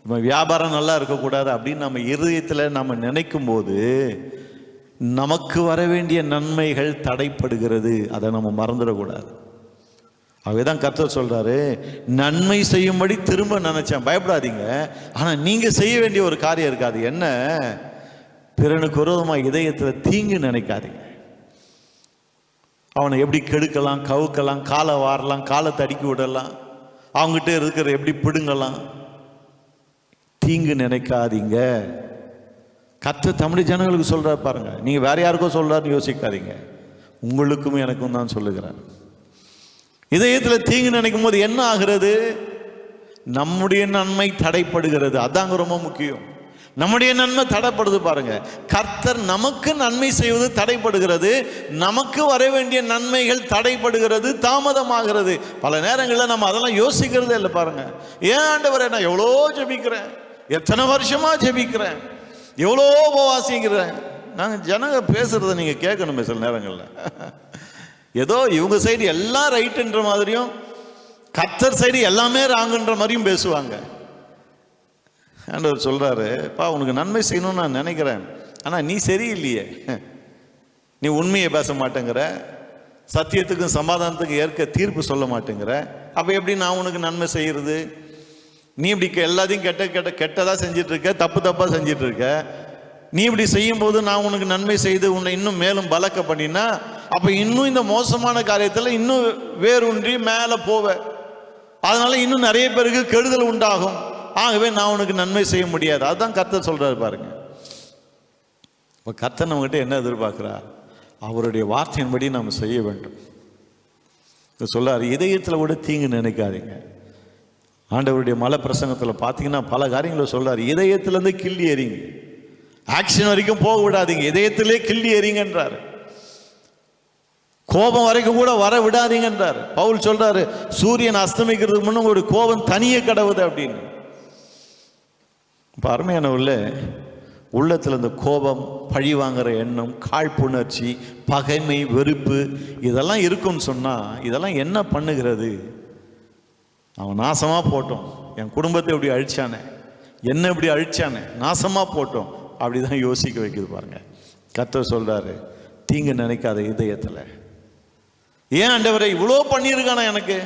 இவன் வியாபாரம் நல்லா இருக்கக்கூடாது அப்படின்னு நம்ம இருதயத்தில் நம்ம நினைக்கும் போது நமக்கு வர வேண்டிய நன்மைகள் தடைப்படுகிறது. அதை நம்ம மறந்துடக்கூடாது. அவைதான் கர்த்தர் சொல்றாரு, நன்மை செய்யும்படி திரும்ப நினைச்சேன், பயப்படாதீங்க. ஆனா நீங்க செய்ய வேண்டிய ஒரு காரியம் இருக்காது. என்ன? பிறனுக்கு விரோதமாக இதயத்தில் தீங்கு நினைக்காதீங்க. அவனை எப்படி கெடுக்கலாம், கவுக்கலாம், காலை வாரலாம், காலை தடுக்கி விடலாம், அவங்ககிட்ட இருக்கிற எப்படி பிடுங்கலாம். தீங்கு நினைக்காதீங்க. கர்த்தர் தமிழ் ஜனங்களுக்கு சொல்றாரு பாருங்க. நீங்க வேற யாருக்கோ சொல்றாருன்னு யோசிக்காதீங்க, உங்களுக்கும் எனக்கும் தான் சொல்லுகிறார். இதயத்தில் தீங்கு நினைக்கும் போது என்ன ஆகிறது? நம்முடைய நன்மை தடைப்படுகிறது. அதாங்க ரொம்ப முக்கியம். நம்முடைய நன்மை தடைப்படுது பாருங்க. கர்த்தர் நமக்கு நன்மை செய்வது தடைப்படுகிறது, நமக்கு வர வேண்டிய நன்மைகள் தடைப்படுகிறது, தாமதமாகிறது. பல நேரங்களில் நம்ம அதெல்லாம் யோசிக்கிறதே இல்லை பாருங்க. ஏன் ஆண்டவரே, நான் எவ்வளோ ஜெபிக்கிறேன், எத்தனை வருஷமா ஜெபிக்கிறேன், எவ்வளோ உபவாசிக்கிறேன். நாங்கள் ஜனங்க பேசுறதை நீங்க கேட்கணுமே சில நேரங்களில். ஏதோ இவங்க சைடு எல்லாம் ரைட்டுன்ற மாதிரியும் கர்த்தர் சைடு எல்லாமே ராங்குன்ற மாதிரியும் பேசுவாங்க. ஆண்டவர் சொல்றாரு, பா உனக்கு நன்மை செய்யணும்னு நான் நினைக்கிறேன், ஆனால் நீ சரியில்லையே. நீ உண்மையை பேச மாட்டேங்கிற, சத்தியத்துக்கும் சமாதானத்துக்கும் ஏற்க தீர்ப்பு சொல்ல மாட்டேங்கிற. அப்போ எப்படி நான் உனக்கு நன்மை செய்யறது? நீ இப்படி எல்லாத்தையும் கெட்டதாக செஞ்சிட்டு இருக்க, தப்பாக செஞ்சிட்டு இருக்க. நீ இப்படி செய்யும் போது நான் உனக்கு நன்மை செய்து உன்னை இன்னும் மேலும் பலக்க பண்ணினா, அப்ப இன்னும் இந்த மோசமான காரியத்தில் இன்னும் வேரூன்றி மேலே போவ. அதனால இன்னும் நிறைய பேருக்கு கெடுதல் உண்டாகும். ஆகவே நான் உனக்கு நன்மை செய்ய முடியாது. அதுதான் கர்த்தர் சொல்றாரு பாருங்க. இப்போ கர்த்தர் நம்மகிட்ட என்ன எதிர்பார்க்கிறார்? அவருடைய வார்த்தையின்படி நாம் செய்ய வேண்டும். சொல்றாரு, இதயத்தில் கூட தீங்கு நினைக்காதீங்க. ஆண்டவருடைய மலை பிரசங்கத்தில் பார்த்தீங்கன்னா பல காரியங்களை சொல்றாரு. இதயத்திலேருந்து கிள்ளி எறிங்க, ஆக்ஷன் வரைக்கும் போக விடாதீங்க, இதயத்திலே கிள்ளி எறிங்கன்றார். கோபம் வரைக்கும் கூட வர விடாதீங்கன்றார். பவுல் சொல்றாரு, சூரியன் அஸ்தமிக்கிறதுக்கு முன்ன ஒரு கோபம் தனியே கடவுது அப்படின்னு. இப்போ அருமையானவர்களே, உள்ளத்தில் இந்த கோபம், பழி வாங்குற எண்ணம், காழ்ப்புணர்ச்சி, பகைமை, வெறுப்பு இதெல்லாம் இருக்குன்னு சொன்னால் இதெல்லாம் என்ன பண்ணுகிறது? அவன் நாசமாக போட்டோம், என் குடும்பத்தை இப்படி அழிச்சானே, என்ன இப்படி அழிச்சானே, நாசமாக போட்டோம், அப்படிதான் யோசிக்க வைக்குது பாருங்க. கர்த்தர் சொல்றாரு, தீங்கு நினைக்காத இதயத்தில். ஏன் ஆண்டவரே இவ்வளோ பண்ணியிருக்கானா எனக்கு?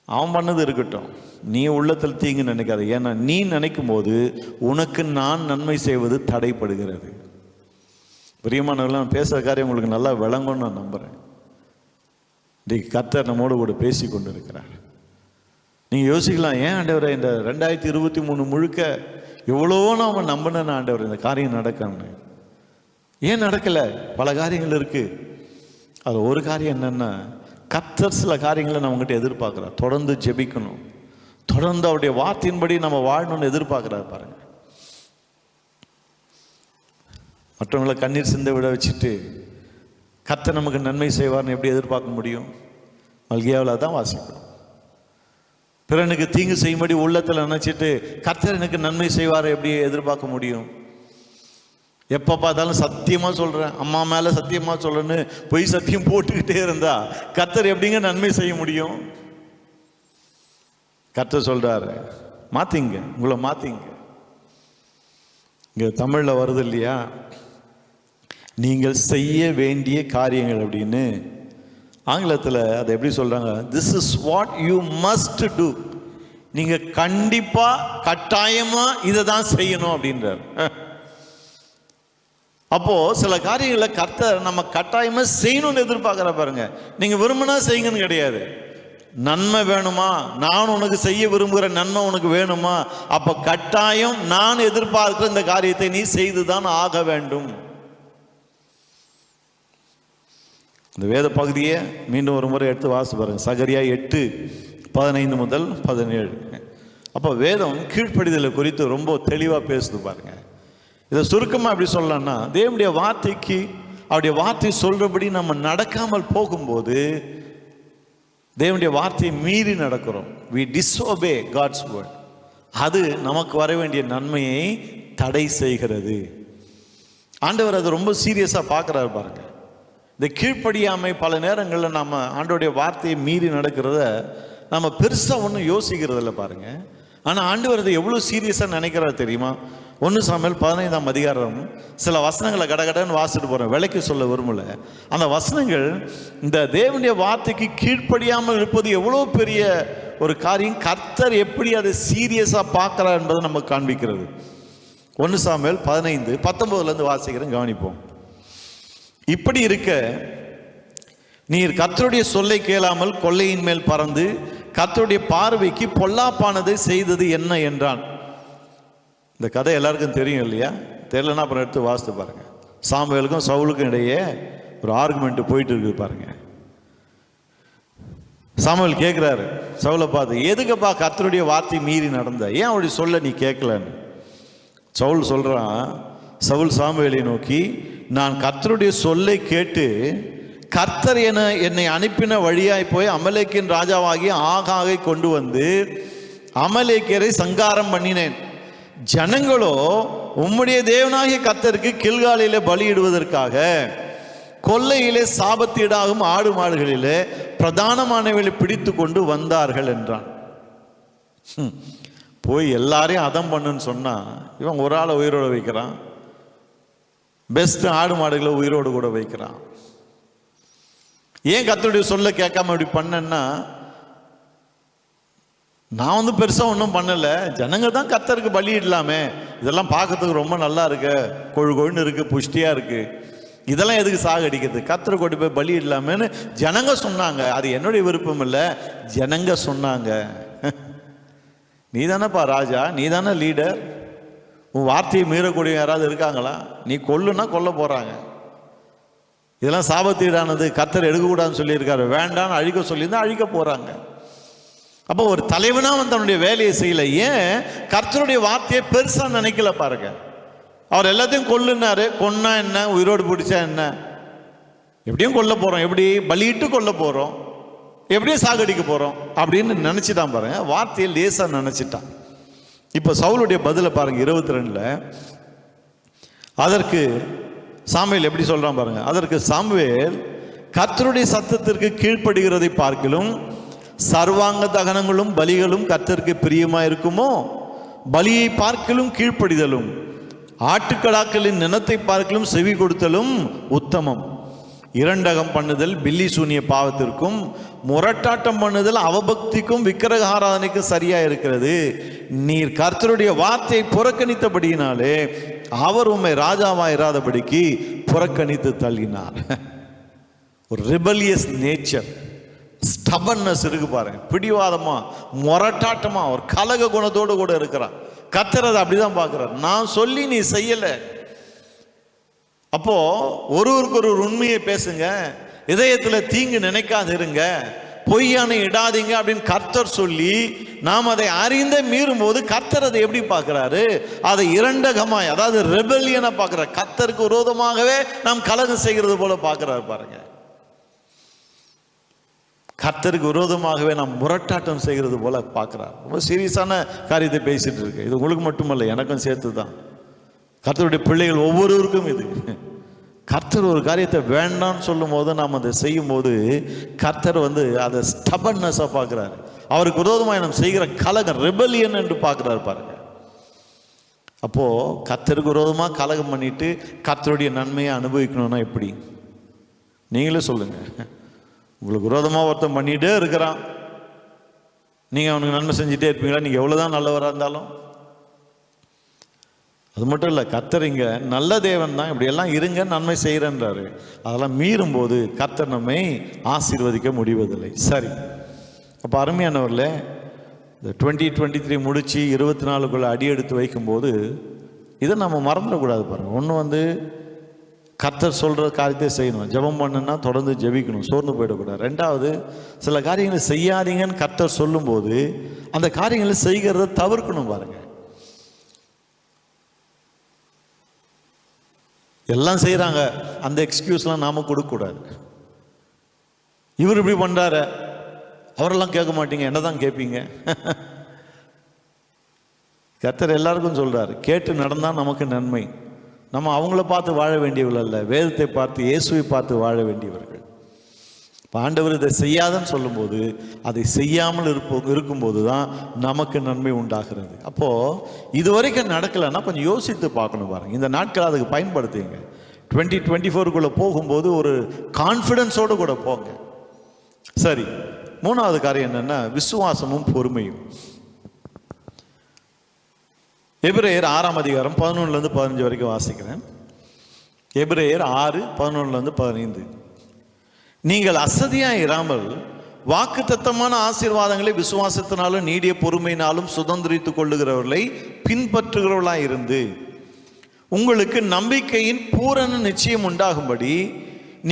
அவன் பண்ணது இருக்கட்டும், நீ உள்ளத்தில் தீங்கு நினைக்காத. ஏன்னா நீ நினைக்கும் போது உனக்கு நான் நன்மை செய்வது தடைப்படுகிறது. பிரியமானவர்களாம், பேசுகிற காரியம் உங்களுக்கு நல்லா விளங்கும்னு நான் நம்புகிறேன். இன்றைக்கு கர்த்தர் நம்மோடு கூட பேசி கொண்டு இருக்கிறார். நீங்கள் யோசிக்கலாம், ஏன் ஆண்டவரை இந்த 2023 முழுக்க எவ்வளவோ நாம் நம்பினேன் ஆண்டவர் இந்த காரியம் நடக்கணும்னு. ஏன் நடக்கலை? பல காரியங்கள் இருக்குது. அது ஒரு காரியம் என்னென்னா, கர்த்தர் சில காரியங்களை நம்மகிட்ட எதிர்பார்க்குறார். தொடர்ந்து ஜெபிக்கணும், தொடர்ந்து அவருடைய வார்த்தையின்படி நம்ம வாழணும்னு எதிர்பார்க்குறாரு பாருங்க. மற்றவங்களை கண்ணீர் சிந்த விட வச்சுட்டு கர்த்தர் நமக்கு நன்மை செய்வார்னு எப்படி எதிர்பார்க்க முடியும்? மல்கியாவில் தான் வாசிக்கணும். பிறனுக்கு தீங்கு செய்யும்படி உள்ளத்தில் நினைச்சிட்டு கர்த்தர் எனக்கு நன்மை செய்வார் எப்படி எதிர்பார்க்க முடியும்? எப்போ பார்த்தாலும் சத்தியமாக சொல்கிறேன், அம்மா மேலே சத்தியமாக சொல்கிறேன்னு பொய் சத்தியம் போட்டுக்கிட்டே இருந்தா கர்த்தர் எப்படிங்க நன்மை செய்ய முடியும்? கர்த்தர் சொல்கிறாரு, மாற்றிங்க, உங்களை மாற்றிங்க. இங்கே தமிழில் வருது இல்லையா, நீங்கள் செய்ய வேண்டிய காரியங்கள் அப்படின்னு. ஆங்கிலத்தில் அதை எப்படி சொல்கிறாங்க? This is what you must do. நீங்கள் கண்டிப்பாக கட்டாயமாக இதை தான் செய்யணும் அப்படின்றார். அப்போது சில காரியங்களை கர்த்தர் நம்ம கட்டாயமாக செய்யணும்னு எதிர்பார்க்குற பாருங்க. நீங்கள் விரும்பினா செய்யுங்கன்னு கிடையாது. நன்மை வேணுமா, நான் உனக்கு செய்ய விரும்புகிற நன்மை உனக்கு வேணுமா, அப்போ கட்டாயம் நான் எதிர்பார்க்கிற இந்த காரியத்தை நீ செய்துதான் ஆக வேண்டும். இந்த வேத பகுதியை மீண்டும் ஒரு முறை எடுத்து வாசி பாருங்க. சகரியா 8:15 முதல் 17. அப்போ வேதம் கீழ்ப்படிதலை குறித்து ரொம்ப தெளிவாக பேசுது பாருங்க. இதை சுருக்கமாக எப்படி சொல்லலாம்னா, தேவனுடைய வார்த்தைக்கு அவருடைய வார்த்தை சொல்றபடி நம்ம நடக்காமல் போகும்போது தேவனுடைய வார்த்தையை மீறி நடக்கிறோம், we disobey God's word, அது நமக்கு வர வேண்டிய நன்மையை தடை செய்கிறது. ஆண்டவர் அதை ரொம்ப சீரியஸாக பார்க்குறாரு பாருங்க. இந்த கீழ்ப்படியாமை பல நேரங்களில் நம்ம ஆண்டவருடைய வார்த்தையை மீறி நடக்கிறத நம்ம பெருசாக ஒன்றும் யோசிக்கிறது இல்லை பாருங்க. ஆனால் ஆண்டவர் அதை எவ்வளோ சீரியஸாக நினைக்கிறாரு தெரியுமா? 1 சாமுவேல் 15ஆம் அதிகாரம் சில வசனங்களை கடகடன்னு வாசிட்டு போகிறேன், விலைக்கு சொல்ல விரும்பல. அந்த வசனங்கள் இந்த தேவனுடைய வார்த்தைக்கு கீழ்ப்படியாமல் இருப்பது எவ்வளோ பெரிய ஒரு காரியம், கர்த்தர் எப்படி அதை சீரியஸாக பார்க்குறார் என்பதை நமக்கு காண்பிக்கிறது. 1 சாமுவேல் 15:19 வாசிக்கிறேன், கவனிப்போம். இப்படி இருக்க நீர் கர்த்தருடைய சொல்லை கேளாமல் கொள்ளையின் மேல் பறந்து கர்த்தருடைய பார்வைக்கு பொல்லாப்பானதை செய்தது என்ன என்றான். இந்த கதை எல்லாருக்கும் தெரியும் இல்லையா? தெரியலன்னா அப்புறம் எடுத்து வாசித்து பாருங்க. சாமுவேலுக்கும் சவுலுக்கும் இடையே ஒரு ஆர்குமெண்ட் போயிட்டு இருக்குது பாருங்க. சாமுவேல் கேட்குறாரு சவுலை பார்த்து, எதுக்குப்பா கர்த்தருடைய வார்த்தை மீறி நடந்த, ஏன் அப்படி சொல்ல நீ கேட்கலன்னு. சவுல் சொல்றான், சவுல் சாமுவேலை நோக்கி, நான் கர்த்தருடைய சொல்லை கேட்டு கர்த்தர் என்னை அனுப்பின வழியாய் போய் அமலேக்கின் ராஜாவாகி ஆகாகை கொண்டு வந்து அமலேக்கியரை சங்காரம் பண்ணினேன். ஜனங்களோ உம்முடைய தேவனாகிய கர்த்தருக்கு கில்காலிலே பலியிடுவதற்காக கொல்லையிலே சாபத்தீடாகும் ஆடு மாடுகளிலே பிரதானமானவர்களை பிடித்து கொண்டு வந்தார்கள் என்றான். போய் எல்லாரையும் அதம் பண்ணுன்னு சொன்னா இவன் ஒரு ஆளை உயிரோடு வைக்கிறான், பெஸ்ட் ஆடு மாடுகளை உயிரோடு கூட வைக்கிறான். ஏன் கர்த்தருடைய சொல்ல கேட்காம இப்படி பண்ணேன்னா, நான் பெருசாக ஒன்றும் பண்ணலை, ஜனங்க தான் கர்த்தருக்கு பலியிடலாமே, இதெல்லாம் பார்க்கறதுக்கு ரொம்ப நல்லா இருக்கு, கொழுன்னு இருக்கு, புஷ்டியாக இருக்கு, இதெல்லாம் எதுக்கு சாகடிக்கிறது, கர்த்தரை கொண்டு போய் பலியிடலாமேன்னு ஜனங்க சொன்னாங்க. அது என்னுடைய விருப்பம் இல்லை, ஜனங்க சொன்னாங்க. நீ தானேப்பா ராஜா, நீ தானே லீடர், உன் வார்த்தையை மீறக்கூடிய யாராவது இருக்காங்களா? நீ கொல்லுன்னா கொல்ல போகிறாங்க. இதெல்லாம் சாபத்தீடானது, கர்த்தர் எடுக்கக்கூடாதுன்னு சொல்லியிருக்காரு, வேண்டான்னு அழிக்க சொல்லியிருந்தா அழிக்க போகிறாங்க. அப்போ ஒரு தலைவனா தன்னுடைய வேலையை செய்யல. ஏன் கர்த்தருடைய வார்த்தையை பெருசாக நினைக்கல பாருங்க. அவர் எல்லாத்தையும் கொல்லுனாரு, கொன்னா என்ன, உயிரோடு பிடிச்சா என்ன, எப்படியும் கொல்ல போகிறோம், எப்படி பலியிட்டு கொல்ல போகிறோம், எப்படியும் சாகடிக்க போகிறோம் அப்படின்னு நினச்சிட்டான் பாருங்க. வார்த்தையை லேசாக நினச்சிட்டான். இப்போ சவுலுடைய பதிலை பாருங்க 22. அதற்கு சாமுவேல் எப்படி சொல்றான் பாருங்க. அதற்கு சாமுவேல், கர்த்தருடைய சத்தத்திற்கு கீழ்ப்படுகிறதை பார்க்கிலும் சர்வாங்க தகனங்களும் பலிகளும் கர்த்தருக்கு பிரியமா இருக்குமோ? பலியை பார்க்கிலும் கீழ்ப்படிதலும் ஆட்டுக்கடாக்களின் நினத்தை பார்க்கிலும் செவி கொடுத்தலும் உத்தமம். இரண்டகம் பண்ணுதல் பில்லி சூனிய பாவத்திற்கும் முரட்டாட்டம் பண்ணுதல் அவபக்திக்கும் விக்கிரக ஆராதனைக்கும் சரியா இருக்கிறது. நீர் கர்த்தருடைய வார்த்தையை புறக்கணித்தபடியினாலே அவர் உம்மை ராஜாவாயிராதபடிக்கு புறக்கணித்து தள்ளினார். ஒரு ரிபலியஸ் நேச்சர், ஸ்டபன்னஸ் இருக்கு பாருங்க, பிடிவாதமா முரட்டாட்டமா ஒரு கலக குணத்தோடு கூட இருக்கிறான். கர்த்தர் அதை அப்படிதான் பார்க்கிறார். நான் சொல்லி நீ செய்யல. அப்போ ஒருவருக்கு ஒரு உண்மையை பேசுங்க, இதயத்துல தீங்கு நினைக்காது இருங்க, பொய்யான இடாதீங்க அப்படின்னு கர்த்தர் சொல்லி நாம் அதை அறிந்த மீறும் போது கர்த்தர் அதை எப்படி பார்க்கிறாரு? அதை இரண்டகமாய், அதாவது ரெபெலியனா பார்க்கிறார். கர்த்தருக்கு விரோதமாகவே நாம் கலகம் செய்கிறது போல பார்க்கிறார் பாருங்க. கர்த்தருக்கு விரோதமாகவே நாம் முரட்டாட்டம் செய்கிறது போல பார்க்கிறார். ரொம்ப சீரியஸான காரியத்தை பேசிட்டு இருக்கு. இது உங்களுக்கு மட்டுமல்ல, எனக்கும் சேர்த்து தான். கர்த்தருடைய பிள்ளைகள் ஒவ்வொருவருக்கும் இது. கர்த்தர் ஒரு காரியத்தை வேண்டாம்னு சொல்லும் போது நாம் அதை செய்யும் போது கர்த்தர் அதை ஸ்டபன்னஸாக பார்க்குறாரு. அவருக்கு விரோதமாக நாம் செய்கிற கலகம் ரெபெலியன் என்று பார்க்குறாரு பாருங்க. அப்போது கர்த்தருக்கு விரோதமாக கலகம் பண்ணிட்டு கர்த்தருடைய நன்மையை அனுபவிக்கணும்னா எப்படி? நீங்களே சொல்லுங்க. உங்களுக்கு விரோதமாக ஒருத்தன் பண்ணிகிட்டே இருக்கிறான், நீங்கள் அவனுக்கு நன்மை செஞ்சுட்டே இருப்பீங்களா? நீங்கள் எவ்வளோதான் நல்லவராக இருந்தாலும். அது மட்டும் இல்லை, கர்த்தர் இங்கே நல்ல தேவன் தான், இப்படியெல்லாம் இருங்க நன்மை செய்கிறன்றாரு. அதெல்லாம் மீறும்போது கர்த்தர் நம்மை ஆசீர்வதிக்க முடிவதில்லை. சரி, அப்போ அருமையானவர்களே, இந்த 2023 முடித்து 24க்குள்ளே அடி எடுத்து வைக்கும்போது இதை நம்ம மறந்துடக்கூடாது பாருங்கள். ஒன்று கர்த்தர் சொல்கிற காரியத்தை செய்யணும். ஜெபம் பண்ணுன்னா தொடர்ந்து ஜெபிக்கணும், சோர்ந்து போயிடக்கூடாது. ரெண்டாவது, சில காரியங்களை செய்யாதீங்கன்னு கர்த்தர் சொல்லும்போது அந்த காரியங்களை செய்கிறத தவிர்க்கணும் பாருங்கள். எல்லாம் செய்கிறாங்க, அந்த எக்ஸ்கியூஸ்லாம் நாம் கொடுக்கக்கூடாது. இவர் இப்படி பண்ணுறாரு, அவரெல்லாம் கேட்க மாட்டீங்க, என்ன தான் கேட்பீங்க. கர்த்தர் எல்லாருக்கும் சொல்றாரு, கேட்டு நடந்தால் நமக்கு நன்மை. நம்ம அவங்கள பார்த்து வாழ வேண்டியவர்கள் அல்ல, வேதத்தை பார்த்து இயேசுவை பார்த்து வாழ வேண்டியவர்கள். ஆண்டவர் இதை செய்யாதன்னு சொல்லும்போது அதை செய்யாமல் இருக்கும்போது தான் நமக்கு நன்மை உண்டாகிறது. அப்போது இது வரைக்கும் நடக்கலைன்னா கொஞ்சம் யோசித்து பார்க்கணும் பாருங்கள். இந்த நாட்கள் அதுக்கு பயன்படுத்துங்க. 2024 போகும்போது ஒரு கான்ஃபிடென்ஸோடு கூட போங்க. சரி, மூணாவது காரியம் என்னென்னா விசுவாசமும் பொறுமையும். எபிரேயர் 6ஆம் அதிகாரம் 11-15 வரைக்கும் வாசிக்கிறேன். எபிரேயர் 6:11-15. நீங்கள் அசதியாக இராமல் வாக்குத்தத்தமான ஆசீர்வாதங்களை விசுவாசத்தினாலும் நீடிய பொறுமையினாலும் சுதந்திரித்துக் கொள்ளுகிறவர்களை பின்பற்றுகிறவர்களாக இருந்து உங்களுக்கு நம்பிக்கையின் பூரண நிச்சயம் உண்டாகும்படி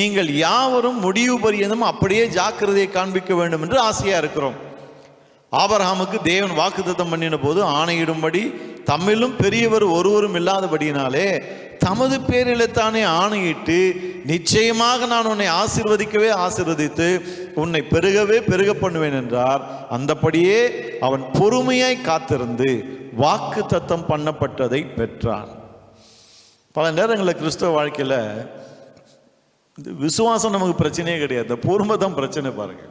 நீங்கள் யாவரும் முடிவு பரியந்தம் அப்படியே ஜாக்கிரதையை காண்பிக்க வேண்டும் என்று ஆசையா இருக்கிறோம். ஆபிரகாமுக்கு தேவன் வாக்குத்தத்தம் பண்ணின போது ஆணையிடும்படி தம்மிலும் பெரியவர் ஒருவரும் இல்லாதபடியினாலே தமது பேரில்தானே ஆணையிட்டு, நிச்சயமாக நான் உன்னை ஆசீர்வதிக்கவே ஆசீர்வதித்து உன்னை பெருகவே பெருக பண்ணுவேன் என்றார். அந்தபடியே அவன் பொறுமையாய் காத்திருந்து வாக்குத்தத்தம் பண்ணப்பட்டதை பெற்றான். பல நேரங்களில் கிறிஸ்தவ வாழ்க்கையில் விசுவாசம் நமக்கு பிரச்சனையே கிடையாது, பொறுமை தான் பிரச்சனை. பாருங்க,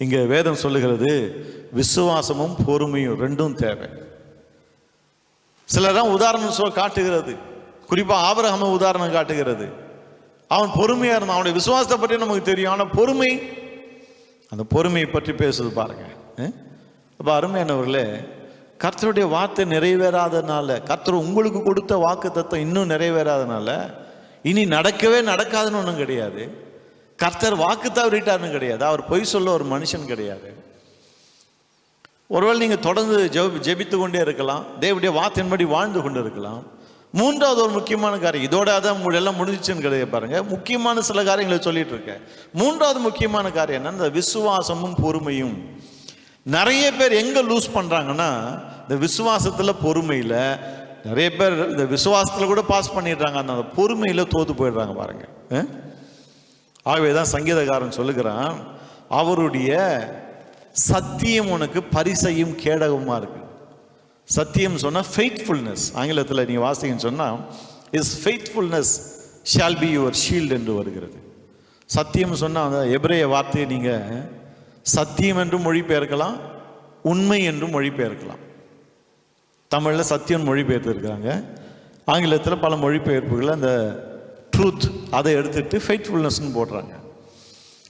இங்கே வேதம் சொல்லுகிறது விசுவாசமும் பொறுமையும் ரெண்டும் தேவை. சிலர் தான் உதாரணம் காட்டுகிறது, குறிப்பாக ஆபிரகாமை உதாரணம் காட்டுகிறது. அவன் பொறுமையாக இருந்தான், அவனுடைய விசுவாசத்தை பற்றி நமக்கு தெரியும். ஆனால் பொறுமை, அந்த பொறுமையை பற்றி பேசுது பாருங்க. அப்போ அருமையானவர்களே, கர்த்தருடைய வார்த்தை நிறைவேறாதனால, கர்த்தர் உங்களுக்கு கொடுத்த வாக்குத்தத்தம் இன்னும் நிறைவேறாதனால இனி நடக்கவே நடக்காதுன்னு ஒன்றும் கிடையாது. கர்த்தர் வாக்கு தவறிட்டார்னு கிடையாது, அவர் பொய் சொல்ல ஒரு மனுஷன் கிடையாது. ஒருவேளை நீங்கள் தொடர்ந்து ஜெபித்து கொண்டே இருக்கலாம், தேவனுடைய வார்த்தையின்படி வாழ்ந்து கொண்டு இருக்கலாம். மூன்றாவது ஒரு முக்கியமான காரியம், இதோட அதான் உங்களை எல்லாம் முடிஞ்சிச்சுன்னு கிடையாது பாருங்க, முக்கியமான சில காரியங்களை சொல்லிட்டு இருக்கேன். மூன்றாவது முக்கியமான காரியம் என்ன, இந்த விசுவாசமும் பொறுமையும். நிறைய பேர் எங்கே லூஸ் பண்ணுறாங்கன்னா, இந்த விசுவாசத்தில் பொறுமையில் நிறைய பேர் இந்த விசுவாசத்தில் கூட பாஸ் பண்ணிடுறாங்க, அந்த பொறுமையில் தோத்து போயிடுறாங்க பாருங்க. ஆகவே தான் சங்கீதக்காரன் சொல்லுகிறான், அவருடைய சத்தியம் உனக்கு பரிசையும் கேடகமாக இருக்கு. சத்தியம் சொன்னால் ஃபெய்த்ஃபுல்னஸ், ஆங்கிலத்தில் நீங்கள் வாசிங்கன்னு சொன்னால் is faithfulness shall be your shield என்று வருகிறது. சத்தியம் சொன்னால் அந்த எபிரேய வார்த்தையை நீங்கள் சத்தியம் என்றும் மொழிபெயர்க்கலாம், உண்மை என்றும் மொழிபெயர்க்கலாம். தமிழில் சத்தியம் மொழிபெயர்த்துருக்காங்க, ஆங்கிலத்தில் பல மொழிபெயர்ப்புகளை அந்த ட்ரூத் அதை எடுத்துட்டு ஃபெய்த்ஃபுல்னஸ்ன்னு போடுறாங்க.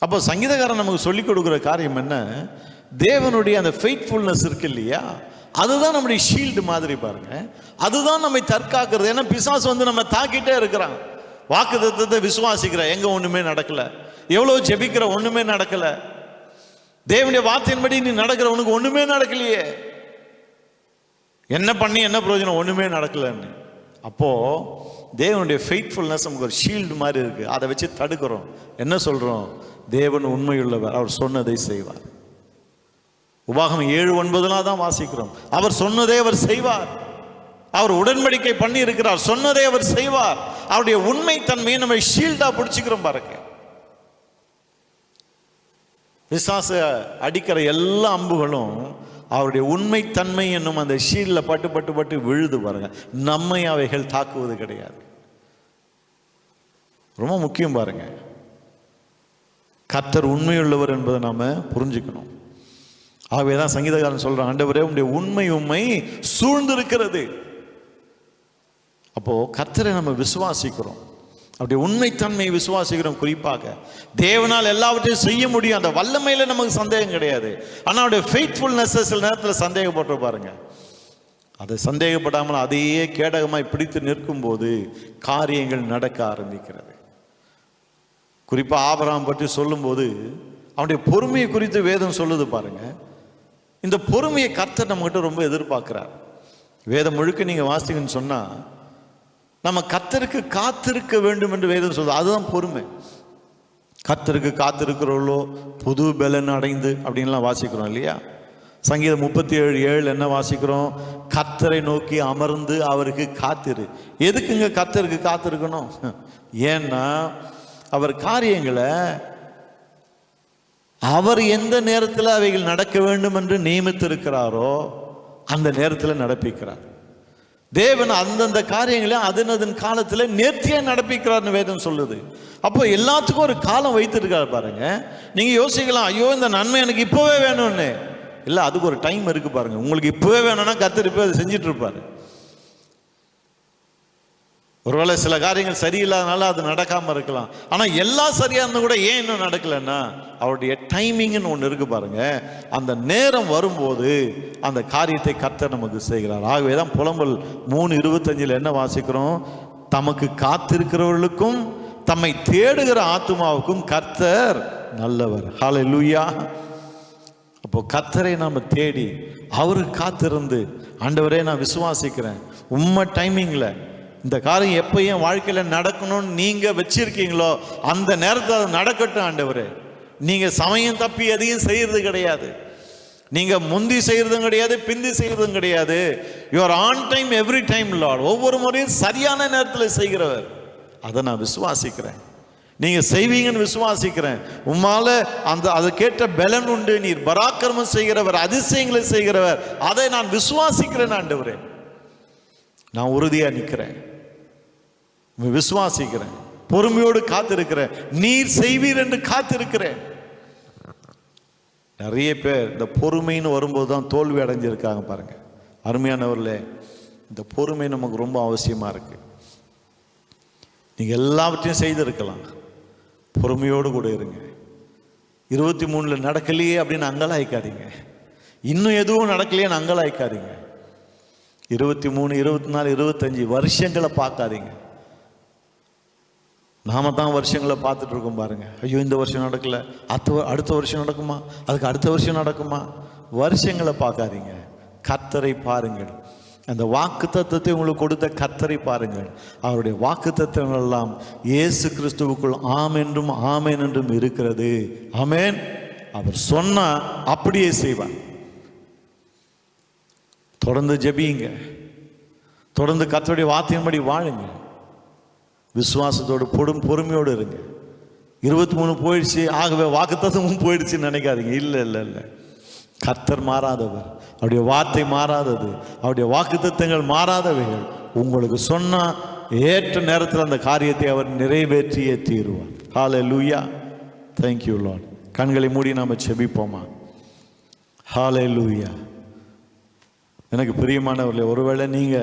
அப்போ சங்கீதக்காரன் நமக்கு சொல்லிக் கொடுக்குற காரியம் என்ன, தேவனுடைய அந்த ஃபெய்த்ஃபுல்னஸ் இருக்கு இல்லையா, அதுதான் நம்முடைய ஷீல்டு மாதிரி பாருங்க. அதுதான் நம்மை தற்காக்கிறது. ஏன்னா பிசாசு வந்து நம்ம தாக்கிட்டே இருக்கிறான். வாக்குத்தத்தத்தை விசுவாசிக்கிற எங்க ஒண்ணுமே நடக்கல, எவ்வளவு ஜெபிக்கிற ஒண்ணுமே நடக்கல, தேவனுடைய வார்த்தையின்படி நீ நடக்கிற உனக்கு ஒண்ணுமே நடக்கலையே, என்ன பண்ணி என்ன பிரயோஜனம், ஒண்ணுமே நடக்கலன்னு. அப்போ தேவனுடைய ஃபெய்த்ஃபுல்னஸ் நமக்கு ஒரு ஷீல்டு மாதிரி இருக்கு, அதை வச்சு தடுக்கிறோம். என்ன சொல்றோம், தேவன் உண்மையுள்ளவர், அவர் சொன்னதை செய்வார். உபாகமம் 7:9 தான் வாசிக்கிறோம், அவர் சொன்னதே அவர் செய்வார். அவர் உடன்படிக்கை பண்ணி இருக்கிறார், சொன்னதே அவர் செய்வார். அவருடைய உண்மை தன்மையை நம்ம ஷீல்டா பிடிச்சிக்கிறோம் பாருங்க. பிசாச அடிக்கிற எல்லா அம்புகளும் அவருடைய உண்மைத்தன்மை என்னும் அந்த ஷீல்டில் பட்டு பட்டு பட்டு விழுது பாருங்க. நம்மை அவைகள் தாக்குவது கிடையாது. ரொம்ப முக்கியம் பாருங்க, கர்த்தர் உண்மையுள்ளவர் என்பதை நாம புரிஞ்சுக்கணும். ஆகவேதான் சங்கீதக்காரன் சொல்றான், ஆண்டவரே உம்முடைய உண்மை சூழ்ந்திருக்கிறது. அப்போ கர்த்தரை நம்ம விசுவாசிக்கிறோம், அப்படி உண்மைத்தன்மையை விசுவாசிக்கிறோம். குறிப்பாக தேவனால் எல்லாவற்றையும் செய்ய முடியும், அந்த வல்லமையில நமக்கு சந்தேகம் கிடையாது. ஆனால் அவருடைய ஃபெய்த்ஃபுல்னஸ் சில நேரத்தில் சந்தேகப்பட்டு பாருங்க. அதை சந்தேகப்படாமல் அதையே கேடகமாய் பிடித்து நிற்கும் போது காரியங்கள் நடக்க ஆரம்பிக்கிறது. குறிப்பாக ஆபிரகாம் பற்றி சொல்லும்போது அவனுடைய பொறுமையை குறித்து வேதம் சொல்லுது பாருங்க. இந்த பொறுமையை கர்த்தர் நம்மகிட்ட ரொம்ப எதிர்பார்க்கிறார். வேதம் முழுக்க நீங்க வாசிங்கன்னு சொன்னா நம்ம கர்த்தருக்கு காத்திருக்க வேண்டும் என்று வேதம் சொல்லுது. அதுதான் பொறுமை. கர்த்தருக்கு காத்திருக்கிறவர்களோ புது பலன் அடைந்து அப்படின்லாம் வாசிக்கிறோம் இல்லையா. சங்கீதம் 37:7 என்ன வாசிக்கிறோம், கர்த்தரை நோக்கி அமர்ந்து அவருக்கு காத்திரு. எதுக்குங்க கர்த்தருக்கு காத்திருக்கணும்? ஏன்னா அவர் காரியங்களை அவர் எந்த நேரத்தில் அவைகள் நடக்க வேண்டும் என்று நியமித்திருக்கிறாரோ அந்த நேரத்தில் நடப்பிக்கிறார். தேவன் அந்தந்த காரியங்களை அதன் காலத்தில் நேர்த்தியாக நடப்பிக்கிறார்னு வேதம் சொல்லுது. அப்போ எல்லாத்துக்கும் ஒரு காலம் வைத்திருக்காரு பாருங்க. நீங்கள் யோசிக்கலாம், ஐயோ இந்த நன்மை எனக்கு இப்போவே வேணும்னு. இல்லை, அதுக்கு ஒரு டைம் இருக்கு பாருங்க. உங்களுக்கு இப்போவே வேணும்னா கர்த்தர் இப்போ அதை செஞ்சுட்டு இருப்பாரு. ஒருவேளை சில காரியங்கள் சரியில்லாதனால அது நடக்காமல் இருக்கலாம். ஆனால் எல்லாம் சரியாக இருந்தால் கூட ஏன் இன்னும் நடக்கலைன்னா அவருடைய டைமிங்னு ஒன்று இருக்கு பாருங்க. அந்த நேரம் வரும்போது அந்த காரியத்தை கர்த்தர் நமக்கு செய்கிறார். ஆகவே தான் புலம்பல் 3:25 என்ன வாசிக்கிறோம்? தமக்கு காத்திருக்கிறவர்களுக்கும் தம்மை தேடுகிற ஆத்துமாவுக்கும் கர்த்தர் நல்லவர். ஹல்லேலூயா. அப்போ கர்த்தரை நாம் தேடி அவருக்கு காத்திருந்து, ஆண்டவரே நான் விசுவாசிக்கிறேன், உண்மை டைமிங்கில் இந்த காரியம் எப்போ என் வாழ்க்கையில் நடக்கணும்னு நீங்கள் வச்சிருக்கீங்களோ அந்த நேரத்தில் அது நடக்கட்டும் ஆண்டவரே. நீங்கள் சமயம் தப்பி எதையும் செய்கிறது கிடையாது, நீங்கள் முந்தி செய்கிறதும் கிடையாது, பிந்தி செய்கிறதும் கிடையாது. Your on time every time Lord. ஒவ்வொரு முறையும் சரியான நேரத்தில் செய்கிறவர். அதை நான் விசுவாசிக்கிறேன். நீங்கள் செய்வீங்கன்னு விசுவாசிக்கிறேன். உம்மால அதை கேட்ட பலன் உண்டு. நீர் பராக்கிரமம் செய்கிறவர், அதிசயங்களை செய்கிறவர். அதை நான் விசுவாசிக்கிறேன் ஆண்டவரே. நான் உறுதியாக நிற்கிறேன், விசுவாசிக்கிறேன், பொறுமையோடு காத்திருக்கிறேன். நீர் செய்வீர் என்று காத்திருக்கிறேன். நிறைய பேர் இந்த பொறுமைன்னு வரும்போது தான் தோல்வி அடைஞ்சிருக்காங்க பாருங்க. அருமையானவர்களே, இந்த பொறுமை நமக்கு ரொம்ப அவசியமாக இருக்கு. நீங்கள் எல்லாவற்றையும் செய்திருக்கலாம், பொறுமையோடு கூட இருங்க. 23 நடக்கலையே அப்படின்னு அங்கலாய்க்காதீங்க. இன்னும் எதுவும் நடக்கலையேன்னு அங்கலாய்க்காதீங்க. 23, 24, 25 வருஷங்களை பார்க்காதீங்க. நாம தான் வருஷங்களை பார்த்துட்டு இருக்கோம் பாருங்க. ஐயோ இந்த வருஷம் நடக்கல, அடுத்த வருஷம் நடக்குமா, அதுக்கு அடுத்த வருஷம் நடக்குமா? வருஷங்களை பார்க்காதீங்க, கர்த்தரை பாருங்கள். அந்த வாக்குத்தத்தத்தை உங்களுக்கு கொடுத்த கர்த்தரை பாருங்கள். அவருடைய வாக்குத்தத்தங்கள் எல்லாம் இயேசு கிறிஸ்துவுக்குள் ஆம் என்றும் ஆமேன் என்றும் இருக்கிறது. ஆமேன். அவர் சொன்னா அப்படியே செய்வார். தொடர்ந்து ஜெபியுங்க, தொடர்ந்து கர்த்தருடைய வார்த்தையின்படி வாழுங்க, விசுவாசத்தோடு பொறுமையோடு இருங்க. 23 போயிடுச்சு, ஆகவே வாக்குத்தத்தமும் போயிடுச்சுன்னு நினைக்காதீங்க. இல்லை இல்லை இல்லை, கர்த்தர் மாறாதவர், அவருடைய வார்த்தை மாறாதது, அவருடைய வாக்குத்தத்தங்கள் மாறாதவைகள். உங்களுக்கு சொன்னா ஏற்ற நேரத்தில் அந்த காரியத்தை அவர் நிறைவேற்றியே தீருவார். ஹல்லேலூயா. Thank you lord. கண்களை மூடி நாம செபிப்போமா? ஹல்லேலூயா. எனக்கு பிரியமானவர்களே, ஒருவேளை நீங்க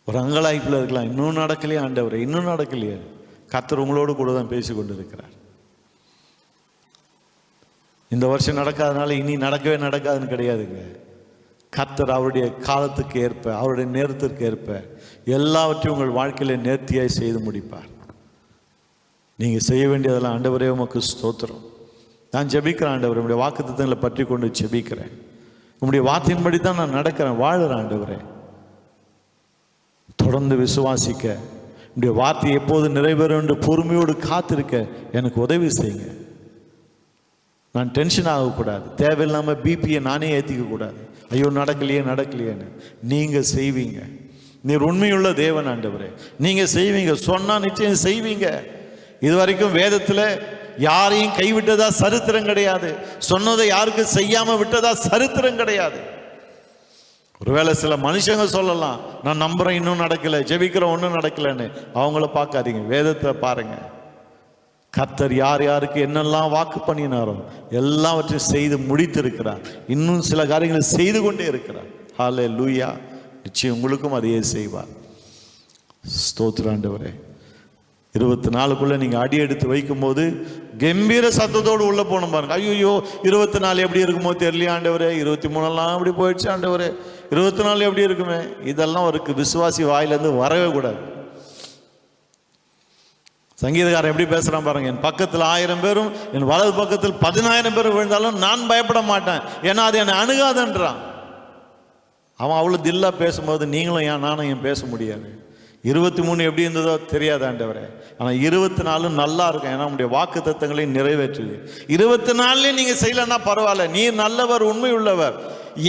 ஒரு அங்கலாய்ப்பில் இருக்கலாம், இன்னும் நடக்கலையே ஆண்டவரே, இன்னும் நடக்கலையே. கர்த்தர் உங்களோடு கூட தான் பேசி கொண்டு இருக்கிறார். இந்த வருஷம் நடக்காதனால இனி நடக்கவே நடக்காதுன்னு கிடையாதுங்க. கர்த்தர் அவருடைய காலத்துக்கு ஏற்ப, அவருடைய நேரத்திற்கு ஏற்ப எல்லாவற்றையும் உங்கள் வாழ்க்கையில் நேர்த்தியாய் செய்து முடிப்பார். நீங்கள் செய்ய வேண்டியதெல்லாம், ஆண்டவரே உமக்கு ஸ்தோத்திரம், நான் ஜெபிக்கிறேன் ஆண்டவரே, உங்களுடைய வாக்குத்தத்தங்களை பற்றி கொண்டு ஜெபிக்கிறேன், உங்களுடைய வார்த்தையின்படி தான் நான் நடக்கிறேன், வாழுறேன் ஆண்டவரே. தொடர்ந்து விசுவாசிக்க, உங்களுடைய வார்த்தை எப்போது நிறைவேறும் என்று பொறுமையோடு காத்திருக்க எனக்கு உதவி செய்யுங்க. நான் டென்ஷன் ஆகக்கூடாது, தேவையில்லாமல் பிபியை நானே ஏற்றிக்க கூடாது. ஐயோ நடக்கலையேன்னு. நீங்கள் செய்வீங்க. நீர் உண்மையுள்ள தேவன் ஆண்டவரே, நீங்கள் செய்வீங்க, சொன்னால் நிச்சயம் செய்வீங்க. இது வரைக்கும் வேதத்தில் யாரையும் கைவிட்டதா சரித்திரம் கிடையாது, சொன்னதை யாருக்கும் செய்யாமல் விட்டதா சரித்திரம் கிடையாது. ஒருவேளை சில மனுஷங்க சொல்லலாம், நான் நம்புறேன் இன்னும் நடக்கலை, ஜெபிக்கிறேன் ஒன்றும் நடக்கலைன்னு. அவங்கள பார்க்காதீங்க, வேதத்தை பாருங்க. கர்த்தர் யார் யாருக்கு என்னெல்லாம் வாக்கு பண்ணினாரோ எல்லாவற்றையும் செய்து முடித்திருக்கிறார். இன்னும் சில காரியங்களை செய்து கொண்டே இருக்கிறார். ஹல்லேலூயா. நிச்சயம் உங்களுக்கும் அதையே செய்வார். ஸ்தோத்திரம் ஆண்டவரே. 24க்குள்ள நீங்க அடி எடுத்து வைக்கும் போது கம்பீர சத்தத்தோடு உள்ள போகணும் பாருங்க. ஐயோ 24 எப்படி இருக்குமோ தெரியல ஆண்டவரே, 23 அப்படி போயிடுச்சு ஆண்டவரே, 24 எப்படி இருக்குமே. இதெல்லாம் ஒரு விசுவாசி வாயிலிருந்து வரவே கூடாது. சங்கீதக்காரன் எப்படி பேசுறான் பாருங்க. என் பக்கத்தில் 1000 பேரும் என் வலது பக்கத்தில் 10,000 பேர் விழுந்தாலும் நான் பயப்பட மாட்டேன், ஏன்னா அது என்னை அணுகாதுன்றான். அவன் அவ்வளோ தில்லா பேசும்போது நீங்களும் ஏன் நானும் ஏன் பேச முடியாது? 23 எப்படி இருந்ததோ தெரியாது ஆண்டவரே, ஆனால் 24 நல்லா இருக்கும், ஏன்னா உங்களுடைய வாக்கு தத்தங்களை நிறைவேற்றுது. 24 நீங்கள் செய்யலன்னா பரவாயில்ல, நீர் நல்லவர், உண்மை உள்ளவர்.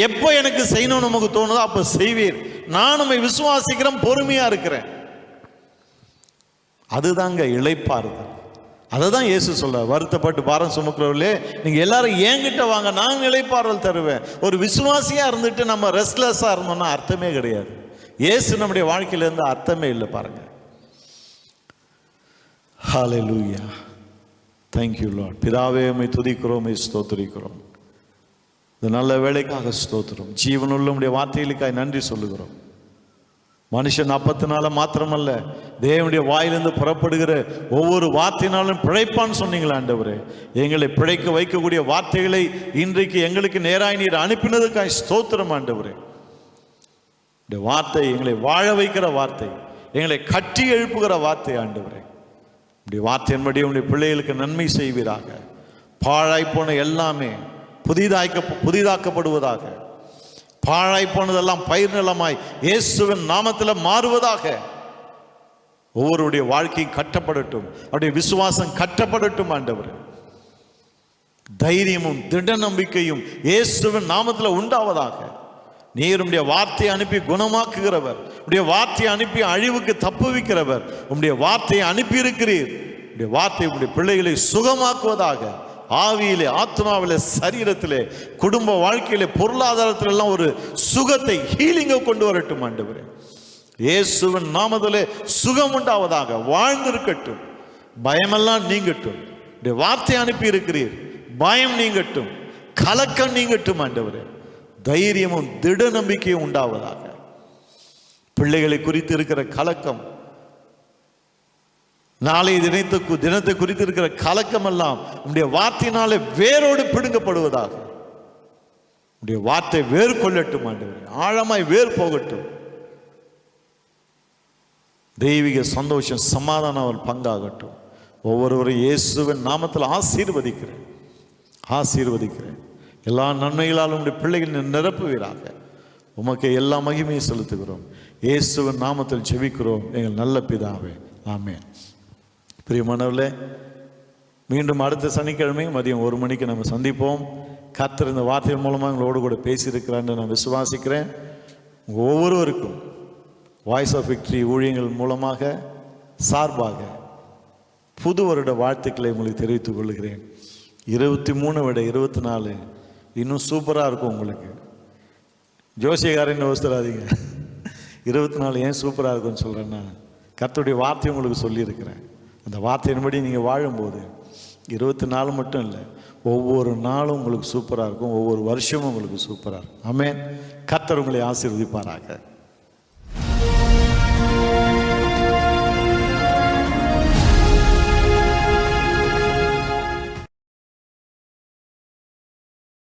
எப்போ எனக்கு செய்யணும்னு நமக்கு தோணுதோ அப்போ செய்வீர். நான் உண்மை விசுவாசிக்கிறேன், பொறுமையாக இருக்கிறேன். அதுதாங்க இளைப்பாறுதல், அதை தான் இயேசு சொல்றார், வருத்தப்பட்டு பாரம் சுமக்கிறவர்களே நீங்கள் எல்லாரும் என்கிட்ட வாங்க, நான் இளைப்பாறுதல் தருவேன். ஒரு விசுவாசியாக இருந்துட்டு நம்ம ரெஸ்ட்லெஸ்ஸாக இருந்தோம்னா அர்த்தமே கிடையாது. இயேசு நம்முடைய வாழ்க்கையில இருந்து அர்த்தமே இல்லை பாருங்க. ஹல்லேலூயா, thank you Lord. பிதாவே, உம்மை துதிக்கிறோம், உம்மை ஸ்தோத்திரிக்கிறோம். இந்த நல்ல வேளைக்காக ஸ்தோத்திரம். ஜீவனுள்ள உம்முடைய வார்த்தைகளுக்காய் நன்றி சொல்லுகிறோம். மனுஷன் அப்பத்தினால மாத்திரமல்ல, தேவனுடைய வாயிலிருந்து புறப்படுகிற ஒவ்வொரு வார்த்தையினாலும் பிழைப்பான்னு சொன்னீங்களா ஆண்டவரே. எங்களை பிழைக்க வைக்கக்கூடிய வார்த்தைகளை இன்றைக்கு எங்களுக்கு நேராய் நீர் அனுப்பினதுக்காய் ஸ்தோத்திரம் ஆண்டவரே. இந்த வார்த்தை எங்களை வாழ வைக்கிற வார்த்தை, எங்களை கட்டி எழுப்புகிற வார்த்தை ஆண்டவரே. இப்படி வார்த்தையின்படி உங்களுடைய பிள்ளைகளுக்கு நன்மை செய்வீராக. பாழாய் போன எல்லாமே புதிதாக்கப்படுவதாக. பாழாய் போனதெல்லாம் பயிர் நிலமாய் இயேசுவின் நாமத்தில் மாறுவதாக. ஒவ்வொருடைய வாழ்க்கையும் கட்டப்படட்டும், அவருடைய விசுவாசம் கட்டப்படட்டும் ஆண்டவர். தைரியமும் திட நம்பிக்கையும் இயேசுவின் நாமத்தில் உண்டாவதாக. நீர் உம்முடைய வார்த்தையை அனுப்பி குணமாக்குகிறவர், உம்முடைய வார்த்தையை அனுப்பி அழிவுக்கு தப்புவிக்கிறவர். உம்முடைய வார்த்தையை அனுப்பி இருக்கிறீர். உம்முடைய வார்த்தை உம்முடைய பிள்ளைகளை சுகமாக்குவதாக. ஆவியிலே, ஆத்மாவிலே, சரீரத்திலே, குடும்ப வாழ்க்கையிலே, பொருளாதாரத்தில் எல்லாம் ஒரு சுகத்தை, ஹீலிங்கை கொண்டு வரட்டும் ஆண்டவரே. இயேசுவின் நாமத்திலே சுகம் உண்டாவதாக. வாழ்ந்திருக்கட்டும், பயமெல்லாம் நீங்கட்டும். உம்முடைய வார்த்தை அனுப்பி இருக்கிறீர், பயம் நீங்கட்டும், கலக்கம் நீங்கட்டும் ஆண்டவரே. தைரியமும் திட நம்பிக்கையும் உண்டாவதாக. பிள்ளைகளை குறித்து இருக்கிற கலக்கம், நாளைய தினத்தை குறித்து இருக்கிற கலக்கம் எல்லாம் உம்முடைய வார்த்தையினாலே வேரோடு பிடுங்கப்படுவதாக. உம்முடைய வார்த்தை வேர் கொள்ளட்டும் ஆண்டவரே, ஆழமாய் வேர் போகட்டும். தெய்வீக சந்தோஷம், சமாதானம் அவர் பங்காகட்டும். ஒவ்வொருவரும் இயேசுவின் நாமத்தில் ஆசீர்வதிக்கிறேன். எல்லா நன்மைகளாலும் உடைய பிள்ளைகள் நிரப்புவீராக. உமக்கு எல்லா மகிமையும் செலுத்துகிறோம். இயேசுவின் நாமத்தில் ஜெபிக்கிறோம் எங்கள் நல்ல பிதாவே, ஆமென். பிரியமானவர்களே, மீண்டும் அடுத்த சனிக்கிழமை மதியம் 1 மணிக்கு நம்ம சந்திப்போம். கர்த்தர் இந்த வார்த்தையின் மூலமாக எங்களோடு கூட பேசியிருக்கிறான்னு நான் விசுவாசிக்கிறேன். ஒவ்வொருவருக்கும் வாய்ஸ் ஆஃப் விக்டரி ஊழியங்கள் மூலமாக சார்பாக புது வருட வாழ்த்துக்களை உங்களுக்கு தெரிவித்துக் கொள்கிறேன். 23 விட 24 இன்னும் சூப்பராக இருக்கும் உங்களுக்கு. ஜோசியக்காரன் யோசிச்சிடாதீங்க. 24 ஏன் சூப்பராக இருக்கும்னு சொல்கிறேன்னா, கர்த்தருடைய வார்த்தையை உங்களுக்கு சொல்லியிருக்கிறேன். அந்த வார்த்தையின்படி நீங்கள் வாழும்போது 24 மட்டும் இல்லை, ஒவ்வொரு நாளும் உங்களுக்கு சூப்பராக இருக்கும், ஒவ்வொரு வருஷமும் உங்களுக்கு சூப்பராக இருக்கும். ஆமென். கர்த்தர் உங்களை ஆசீர்வதிப்பாராக.